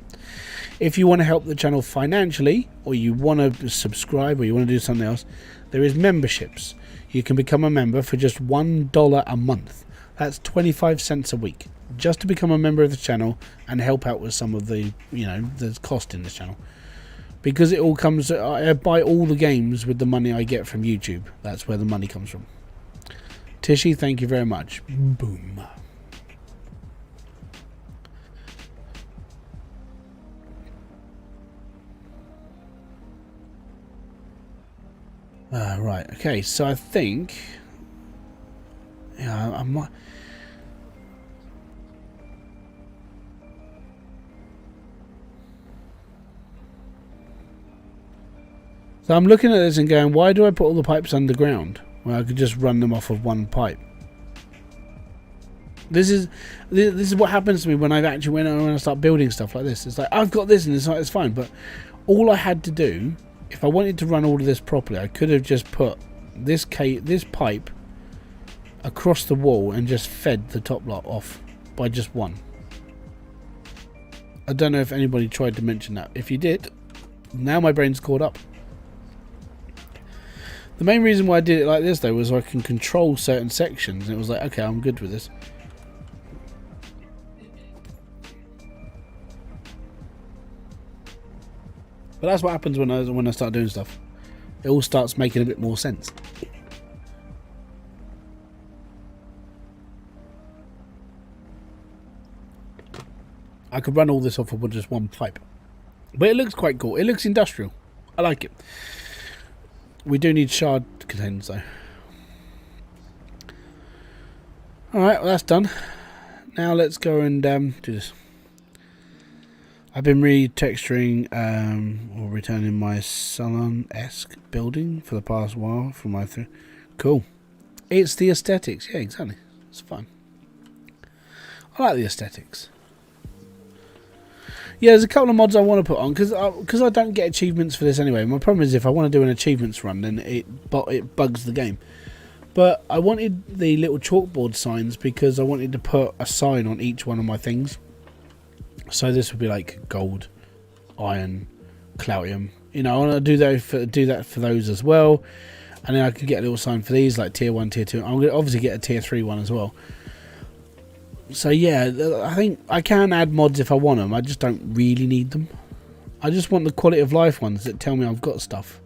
If you want to help the channel financially, or you want to subscribe, or you want to do something else, there is memberships. You can become a member for just $1 a month. That's 25 cents a week, just to become a member of the channel and help out with some of the, the cost in this channel. Because it all comes, I buy all the games with the money I get from YouTube. That's where the money comes from. Tishy, thank you very much. Boom. Right, okay, so I think... Yeah, I might... So I'm looking at this and going, why do I put all the pipes underground? Well, I could just run them off of one pipe. This is what happens to me when when I start building stuff like this. It's like, I've got this and it's fine, but all I had to do, if I wanted to run all of this properly, I could have just put this pipe across the wall and just fed the top lot off by just one. I don't know if anybody tried to mention that. If you did, now my brain's caught up. The main reason why I did it like this, though, was so I can control certain sections. And it was like, okay, I'm good with this. But that's what happens when I start doing stuff. It all starts making a bit more sense. I could run all this off of just one pipe. But it looks quite cool. It looks industrial. I like it. We do need shard containers though. Alright, well that's done. Now let's go and do this. I've been retexturing or returning my salon-esque building for the past while for my cool. It's the aesthetics, yeah, exactly. It's fun. I like the aesthetics. Yeah, there's a couple of mods I want to put on because I don't get achievements for this anyway. My problem is if I want to do an achievements run, then it bugs the game. But I wanted the little chalkboard signs because I wanted to put a sign on each one of my things. So this would be like gold, iron, cloutium. You know, I want to do that for those as well, and then I can get a little sign for these like tier 1, tier 2. I'm going to obviously get a tier 3 one as well. So yeah, I think I can add mods if I want them. I just don't really need them. I just want the quality of life ones that tell me I've got stuff.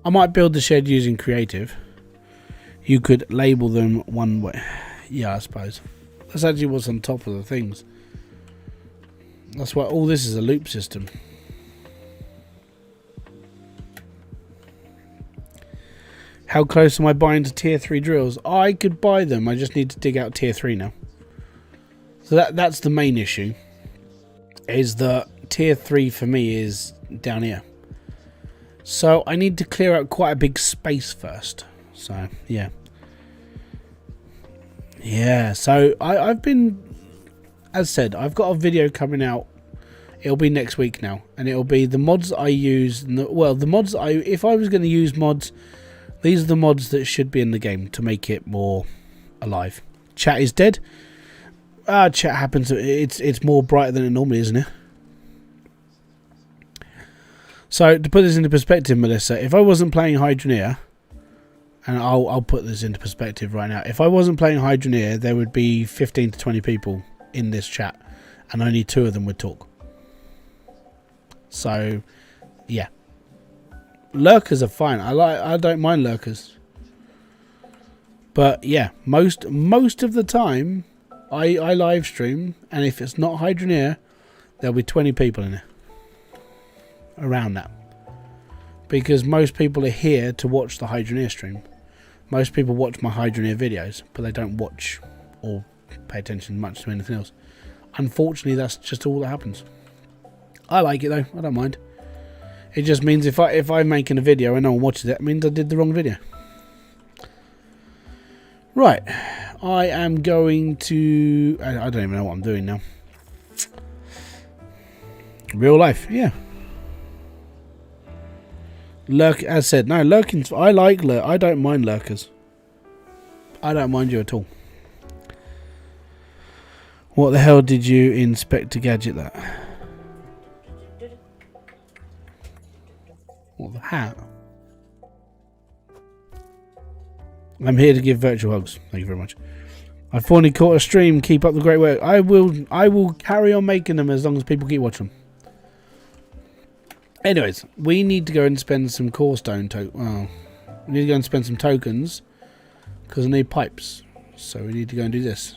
I might build the shed using creative. You could label them one way. Yeah, I suppose. That's actually what's on top of the things. That's why all this is a loop system. How close am I buying to tier 3 drills? I could buy them. I just need to dig out tier 3 now. So that's the main issue. Is that tier 3 for me is down here. So I need to clear out quite a big space first. So yeah. Yeah, so I've been, as said, I've got a video coming out. It'll be next week now. And it'll be the mods I use. Well, the mods if I was going to use mods, these are the mods that should be in the game to make it more alive. Chat is dead. Chat happens. It's more brighter than it normally is, isn't it? So to put this into perspective, Melissa, if I wasn't playing Hydroneer, and I'll put this into perspective right now. If I wasn't playing Hydroneer, there would be 15 to 20 people in this chat, and only 2 of them would talk. So, yeah. Lurkers are fine. I don't mind lurkers. But yeah, most of the time I live stream, and if it's not Hydroneer, there'll be 20 people in it. Around that. Because most people are here to watch the Hydroneer stream. Most people watch my Hydroneer videos, but they don't watch or pay attention much to anything else. Unfortunately, that's just all that happens. I like it though. I don't mind. It just means if I'm making a video and no one watches it, it means I did the wrong video. Right, I am going to... I don't even know what I'm doing now. Real life, yeah. Lurk, as said, no, lurking's... I like lurk. I don't mind lurkers. I don't mind you at all. What the hell did you inspect to gadget that? What the hat? I'm here to give virtual hugs. Thank you very much. I've finally caught a stream. Keep up the great work. I will carry on making them as long as people keep watching them. Anyways, we need to go and spend some core stone we need to go and spend some tokens because I need pipes. So we need to go and do this.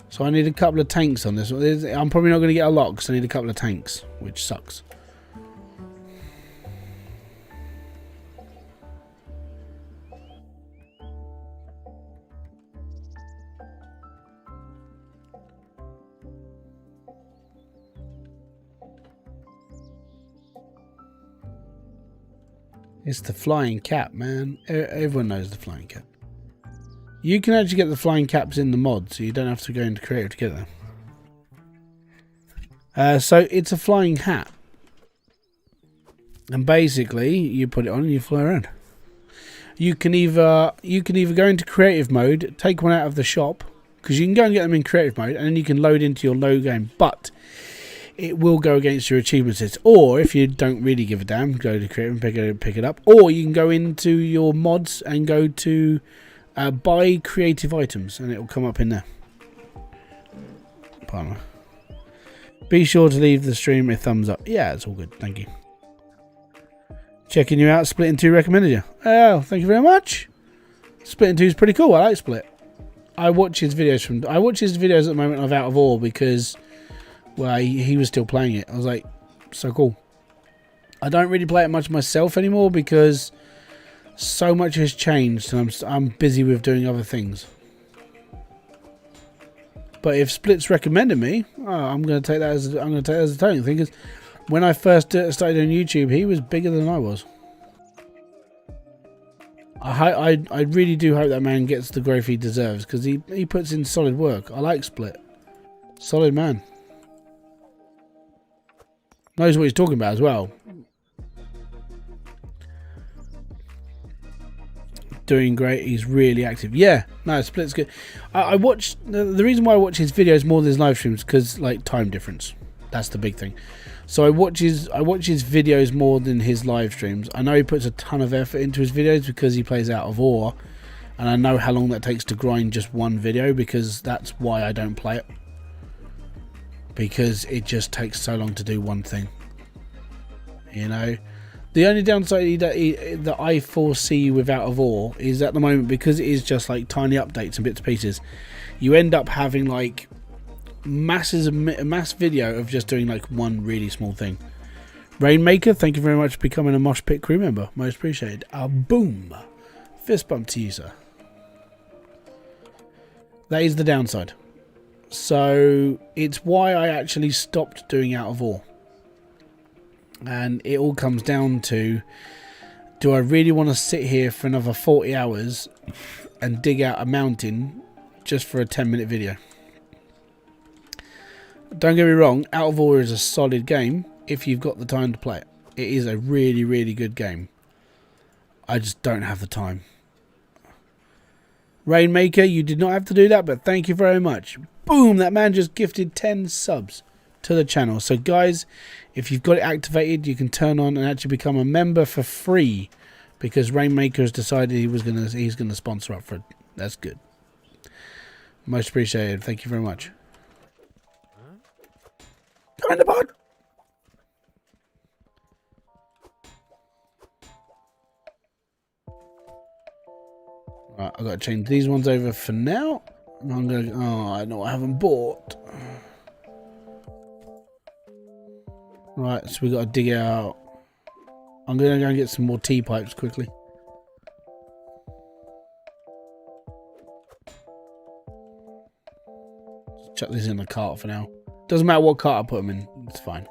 So I need a couple of tanks on this. I'm probably not going to get a lot because I need a couple of tanks, which sucks. It's the flying cap, man. Everyone knows the flying cap. You can actually get the flying caps in the mod, so you don't have to go into creative to get them. So it's a flying hat. And basically, you put it on and you fly around. You can either go into creative mode, take one out of the shop, because you can go and get them in creative mode, and then you can load into your low game. But it will go against your achievement list. Or if you don't really give a damn, go to creative and pick it up. Or you can go into your mods and go to buy creative items, and it will come up in there. Partner. Be sure to leave the stream a thumbs up. Yeah, it's all good. Thank you. Checking you out. Split in Two recommended you. Oh, thank you very much. Split in Two is pretty cool. I like Split. I watch his videos at the moment of Out of Ore because, well, he was still playing it. I was like, so cool. I don't really play it much myself anymore because so much has changed and I'm busy with doing other things. But if Split's recommended me, I'm going to take that as a token thing, because when I first started on YouTube, he was bigger than I was. I really do hope that man gets the growth he deserves, because he puts in solid work. I like Split. Solid man. Knows what he's talking about as well. Doing great. He's really active. Yeah, no, Split's good. I watch the reason why I watch his videos more than his live streams, because like time difference. That's the big thing. So I watch his videos more than his live streams. I know he puts a ton of effort into his videos because he plays Out of Ore, and I know how long that takes to grind just one video, because that's why I don't play it. Because it just takes so long to do one thing. You know, the only downside that I foresee with Out of Ore is at the moment, because it is just like tiny updates and bits and pieces, you end up having like mass video of just doing like one really small thing. Rainmaker, thank you very much for becoming a Mosh Pit crew member. Most appreciated. Boom. Fist bump to you, sir. That is the downside. So it's why I actually stopped doing Out of Ore. And it all comes down to, do I really want to sit here for another 40 hours and dig out a mountain just for a 10-minute video? Don't get me wrong, Out of Ore is a solid game if you've got the time to play it. It is a really, really good game. I just don't have the time. Rainmaker, you did not have to do that, but thank you very much. Boom, that man just gifted 10 subs to the channel. So guys, if you've got it activated, you can turn on and actually become a member for free, because Rainmaker has decided he's gonna sponsor up for it. That's good. Most appreciated. Thank you very much. Come in the pod. Right, I've got to change these ones over for now. I'm gonna. Oh, I know I haven't bought. Right, so we got to dig out. I'm gonna go and get some more T pipes quickly. Just chuck these in the cart for now. Doesn't matter what cart I put them in. It's fine.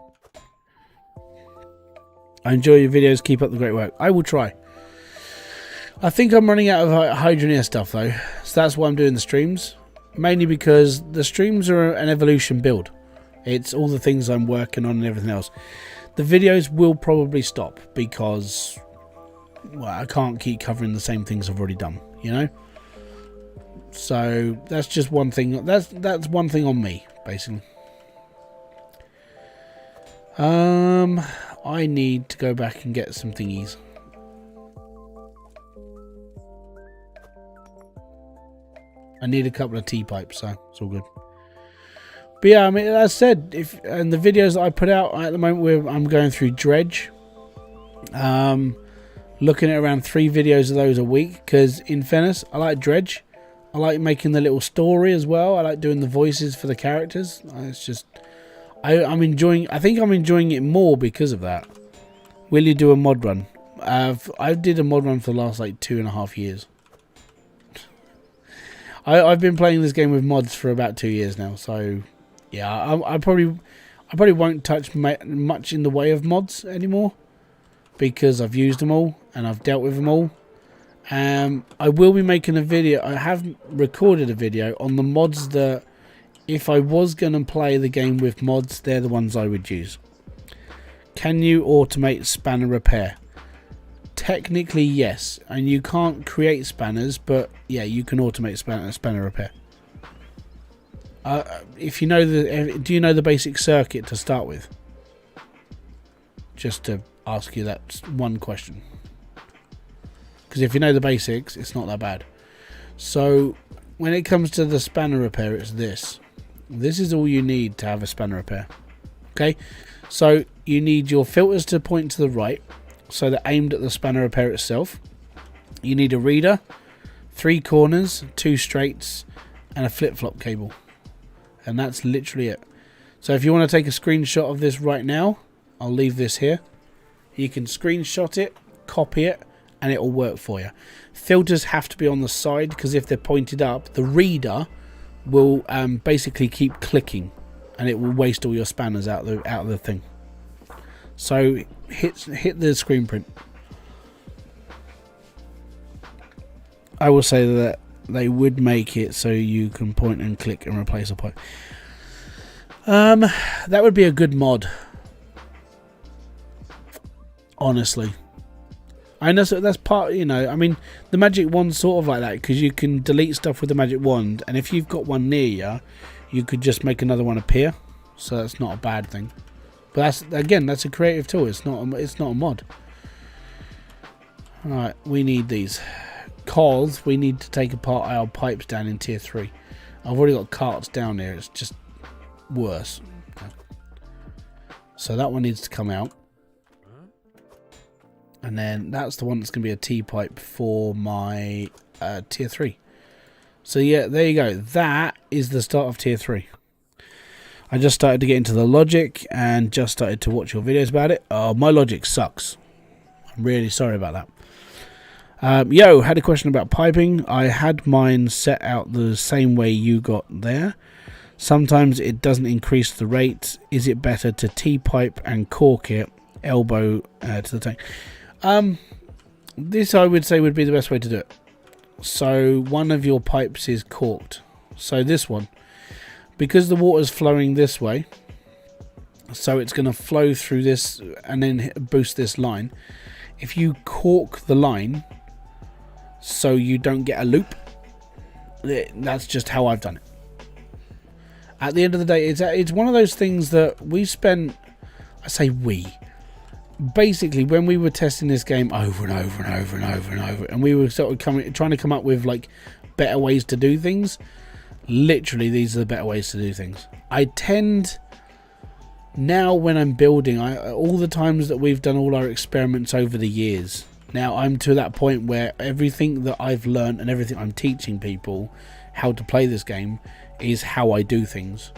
I enjoy your videos. Keep up the great work. I will try. I think I'm running out of Hydroneer stuff though, so that's why I'm doing the streams. Mainly because the streams are an evolution build. It's all the things I'm working on and everything else. The videos will probably stop because, well, I can't keep covering the same things I've already done, you know. So that's just one thing. That's one thing on me, basically. I need to go back and get some thingies. I need a couple of T-pipes, so it's all good. But yeah, I mean, as I said, and the videos that I put out at the moment, where I'm going through Dredge, looking at around 3 videos of those a week. Because in fairness, I like Dredge. I like making the little story as well. I like doing the voices for the characters. It's just, I'm enjoying. I think I'm enjoying it more because of that. Will you do a mod run? I did a mod run for the last like 2.5 years. I've been playing this game with mods for about 2 years now, so yeah, I probably won't touch much in the way of mods anymore because I've used them all and I've dealt with them all. I will be making a video. I have recorded a video on the mods that, if I was going to play the game with mods, they're the ones I would use. Can you automate spanner repair? Technically, yes, and you can't create spanners, but yeah, you can automate spanner repair. If you know do you know the basic circuit to start with? Just to ask you that one question, because if you know the basics, it's not that bad. So when it comes to the spanner repair, it's this. This is all you need to have a spanner repair. Okay, so you need your filters to point to the right, so they're aimed at the spanner repair itself. You need a reader, 3 corners, 2 straights, and a flip-flop cable. And that's literally it. So if you want to take a screenshot of this right now, I'll leave this here. You can screenshot it, copy it, and it will work for you. Filters have to be on the side, because if they're pointed up, the reader will basically keep clicking, and it will waste all your spanners out of the thing. So hit the screen print. I will say that they would make it so you can point and click and replace a pipe. That would be a good mod, honestly. I know that's part, you know, I mean, the magic wand's sort of like that, because you can delete stuff with the magic wand, and if you've got one near you, you could just make another one appear. So that's not a bad thing. But that's, again, that's a creative tool. It's not a mod. Alright, we need these. Cause we need to take apart our pipes down in tier 3. I've already got carts down there. It's just worse. Okay. So that one needs to come out. And then that's the one that's going to be a T-pipe for my tier 3. So yeah, there you go. That is the start of tier 3. I just started to get into the logic and just started to watch your videos about it. Oh, my logic sucks. I'm really sorry about that. Yo, had a question about piping. I had mine set out the same way you got there. Sometimes it doesn't increase the rate. Is it better to T-pipe and cork it, elbow to the tank? This I would say would be the best way to do it. So one of your pipes is corked. So this one, because the water's flowing this way, so it's going to flow through this and then boost this line. If you cork the line so you don't get a loop, that's just how I've done it. At the end of the day, it's one of those things that we spent, I say we, basically when we were testing this game over and over and over and over and over, and we were sort of trying to come up with like better ways to do things. Literally, these are the better ways to do things. I tend now, when I'm building, all the times that we've done all our experiments over the years, now I'm to that point where everything that I've learned and everything I'm teaching people how to play this game is how I do things.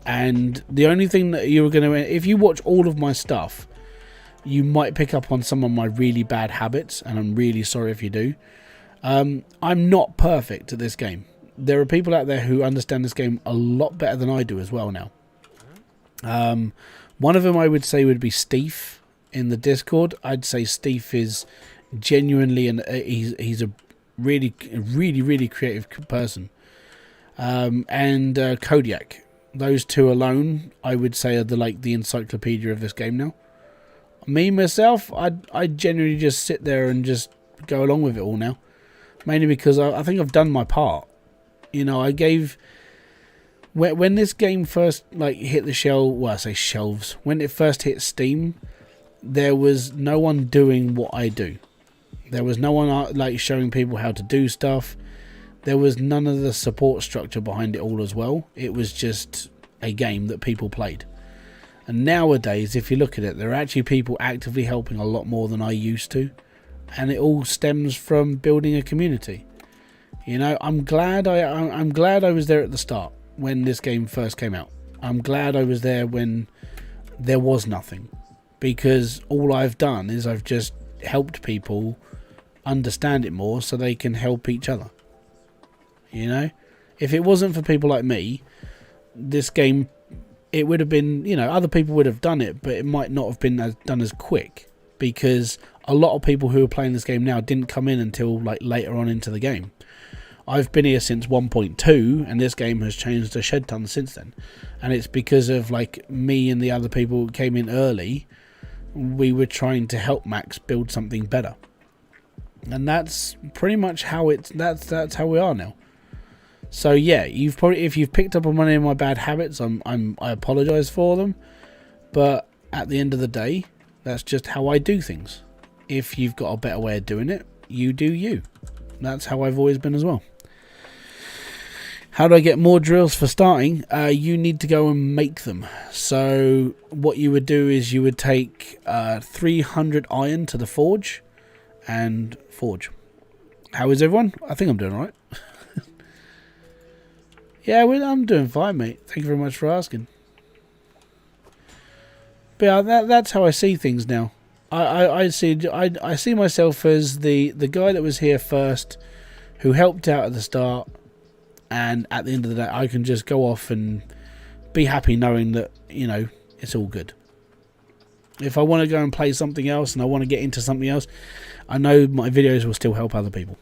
And the only thing that you're going to, if you watch all of my stuff, you might pick up on some of my really bad habits, and I'm really sorry if you do. I'm not perfect at this game. There are people out there who understand this game a lot better than I do as well now. One of them I would say would be Steve in the Discord, I'd say Steve is genuinely, and he's a really creative person. And Kodiak, those two alone, I would say, are the encyclopedia of this game now. Me myself, I genuinely just sit there and just go along with it all now, mainly because I think I've done my part. You know, I gave when this game first hit the shelves, when it first hit Steam, there was no one doing what I do. There was no one showing people how to do stuff. There was none of the support structure behind it all as well. It was just a game that people played. And nowadays, if you look at it, there are actually people actively helping a lot more than I used to. And it all stems from building a community. You know, I'm glad I was there at the start when this game first came out. I'm glad I was there when there was nothing. Because all I've done is I've just helped people understand it more so they can help each other. You know, if it wasn't for people like me, this game, it would have been, you know, other people would have done it, but it might not have been done as quick, because a lot of people who are playing this game now didn't come in until later on into the game. I've been here since 1.2, and this game has changed a shed ton since then, and it's because of me and the other people who came in early. We were trying to help Max build something better, and that's pretty much how that's how we are now. So yeah, if you've picked up on any of my bad habits, I apologise for them, but at the end of the day, that's just how I do things. If you've got a better way of doing it, you do you. That's how I've always been as well. How do I get more drills? For starting, you need to go and make them. So what you would do is you would take 300 iron to the forge and forge. How is everyone? I think I'm doing all right. Yeah, I'm doing fine, mate. Thank you very much for asking. But that's how I see things now. I see myself as the guy that was here first, who helped out at the start, and at the end of the day, I can just go off and be happy knowing that, you know, it's all good. If I want to go and play something else and I want to get into something else, I know my videos will still help other people.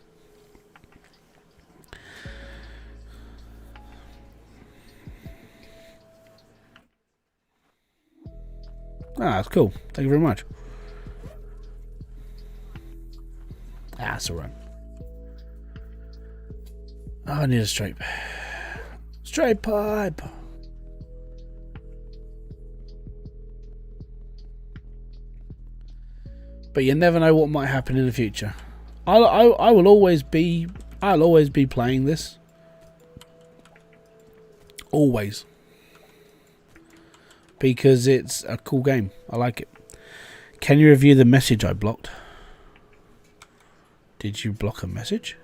That's cool. Thank you very much. That's alright. Oh, I need a straight pipe. But you never know what might happen in the future. I'll always be playing this. Always. Because it's a cool game. I like it. Can you review the message I blocked? Did you block a message?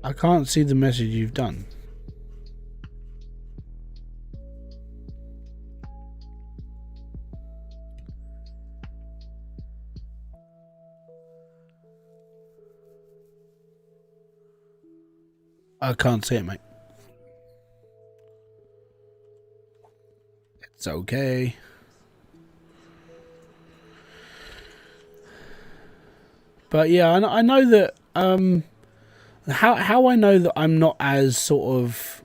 I can't see the message you've done. I can't see it, mate. It's okay. But yeah, I know that how I know that I'm not as sort of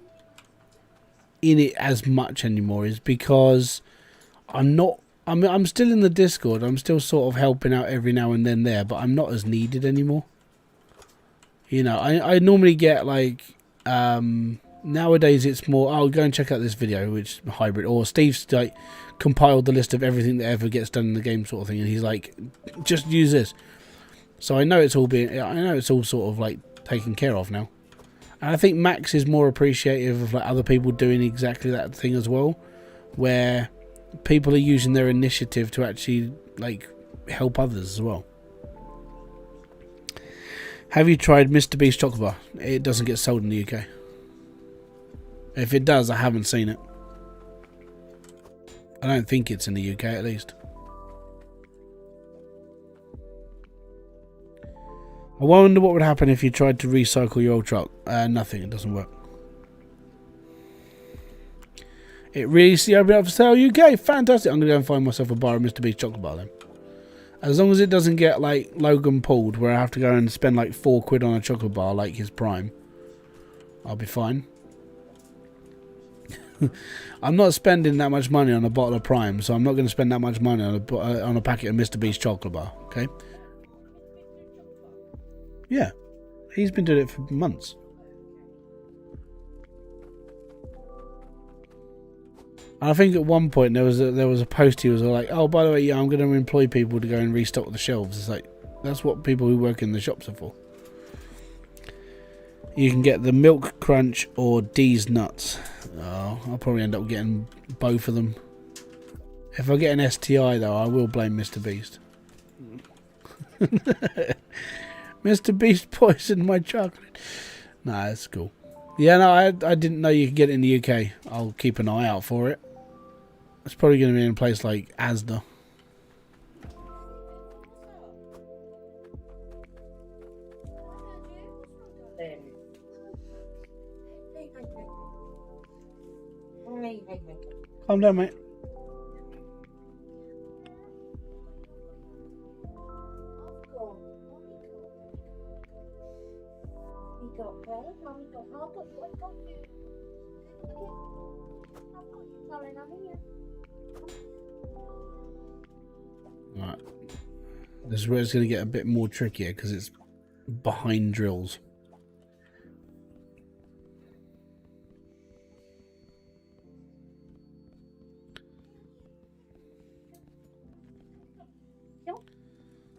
in it as much anymore is because I'm still in the Discord. I'm still sort of helping out every now and then there, but I'm not as needed anymore. You know, I normally get nowadays it's more, I'll go and check out this video, which hybrid, or Steve's compiled the list of everything that ever gets done in the game sort of thing, and he's like, just use this. So I know it's all sort of taken care of now. And I think Max is more appreciative of other people doing exactly that thing as well, where people are using their initiative to actually help others as well. Have you tried Mr. Beast chocolate bar? It doesn't get sold in the UK. If it does, I haven't seen it. I don't think it's in the UK at least. I wonder what would happen if you tried to recycle your old truck. Nothing, it doesn't work. It recently opened up for sale UK. Fantastic. I'm going to go and find myself a bar of Mr. Beast chocolate bar then. As long as it doesn't get like Logan Pauled, where I have to go and spend like £4 on a chocolate bar like his Prime, I'll be fine. I'm not spending that much money on a bottle of Prime, so I'm not going to spend that much money on a packet of Mr. Beast chocolate bar. Okay? Yeah, he's been doing it for months. And I think at one point there was a post he was like, oh, by the way, yeah, I'm going to employ people to go and restock the shelves. It's like, that's what people who work in the shops are for. You can get the Milk Crunch or D's Nuts. Oh, I'll probably end up getting both of them. If I get an STI though, I will blame Mr. Beast. Mr. Beast poisoned my chocolate. Nah, that's cool. Yeah, no, I didn't know you could get it in the UK. I'll keep an eye out for it. It's probably going to be in a place like Asda. Calm down, mate. Right. This is where it's going to get a bit more trickier because it's behind drills.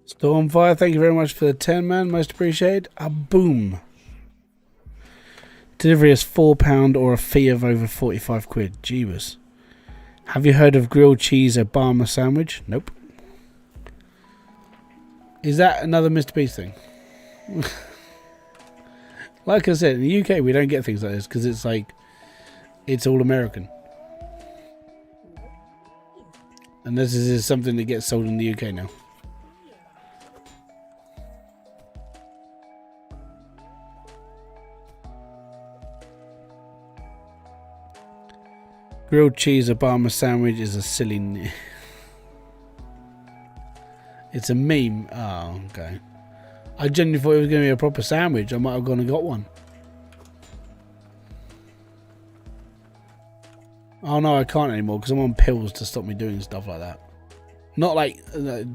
Stormfire, thank you very much for the 10, man. Most appreciated. A boom. Delivery is £4 or a fee of over 45 quid. Jeebus. Have you heard of grilled cheese Obama sandwich? Nope. Is that another Mr. Beast thing? Like I said, in the UK we don't get things like this because it's like, it's all American. And this is something that gets sold in the UK now. Grilled cheese Obama sandwich is a silly... It's a meme. Oh, okay. I genuinely thought it was going to be a proper sandwich. I might have gone and got one. Oh no, I can't anymore because I'm on pills to stop me doing stuff like that. Not like... they're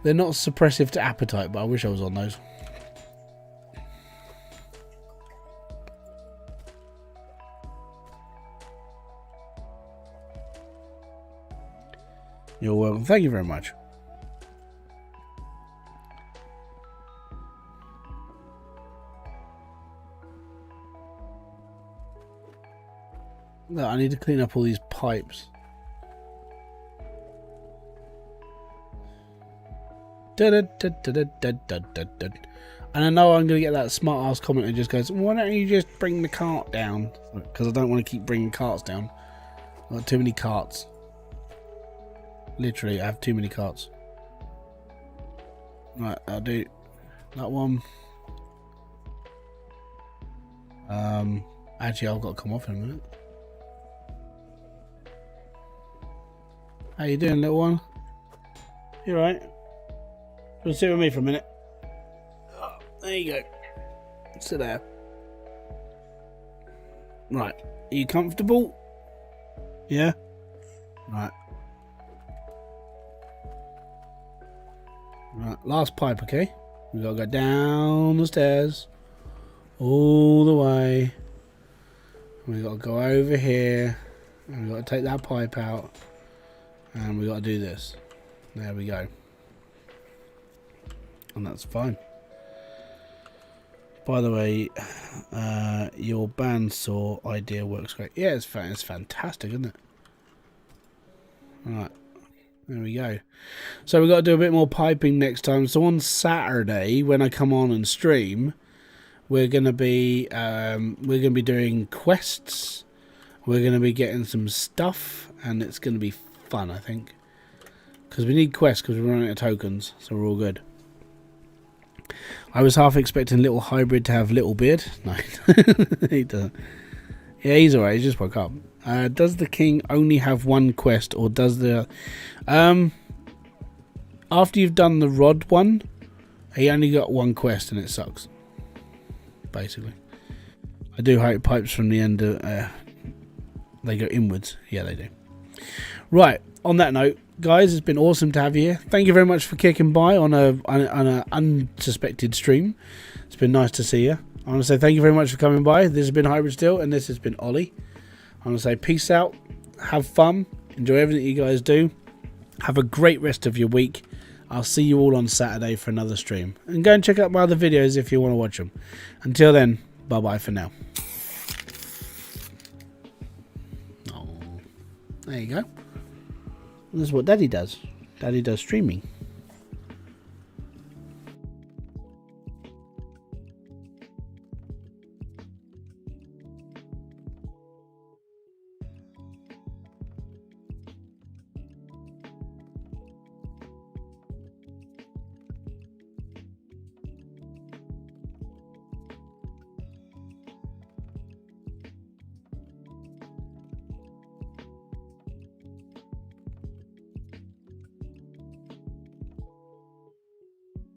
not suppressive to appetite, but I wish I was on those. You're welcome. Thank you very much. No, I need to clean up all these pipes. And I know I'm going to get that smart ass comment that just goes, why don't you just bring the cart down? Because I don't want to keep bringing carts down. I've got too many carts. Literally, I have too many carts. Right, I'll do that one. Actually, I've got to come off in a minute. How you doing, little one? You alright? Just sit with me for a minute. Oh, there you go. Sit there. Right. Are you comfortable? Yeah? Right. Right. Last pipe, okay? We gotta go down the stairs. All the way. We gotta go over here. And we gotta take that pipe out. And we gotta do this. There we go. And that's fine. By the way, your bandsaw idea works great. Yeah, it's fantastic, isn't it? Right. There we go. So we've got to do a bit more piping next time. So on Saturday, when I come on and stream, we're gonna be doing quests. We're gonna be getting some stuff, and it's gonna be fun, I think, because we need quests because we're running out of tokens, so we're all good. I was half expecting little hybrid to have little beard. No, he doesn't. Yeah, he's alright. He just woke up. Does the king only have one quest, or does the after you've done the rod one, he only got one quest, and it sucks. Basically, I do hope pipes from the end they go inwards. Yeah, they do. Right. On that note, guys, it's been awesome to have you here. Thank you very much for kicking by on a unsuspected stream. It's been nice to see you. I want to say thank you very much for coming by. This has been Hybridsteel, and this has been Ollie. I want to say peace out, have fun, enjoy everything you guys do. Have a great rest of your week. I'll see you all on Saturday for another stream. And go and check out my other videos if you want to watch them. Until then, bye-bye for now. Oh, there you go. This is what Daddy does. Daddy does streaming.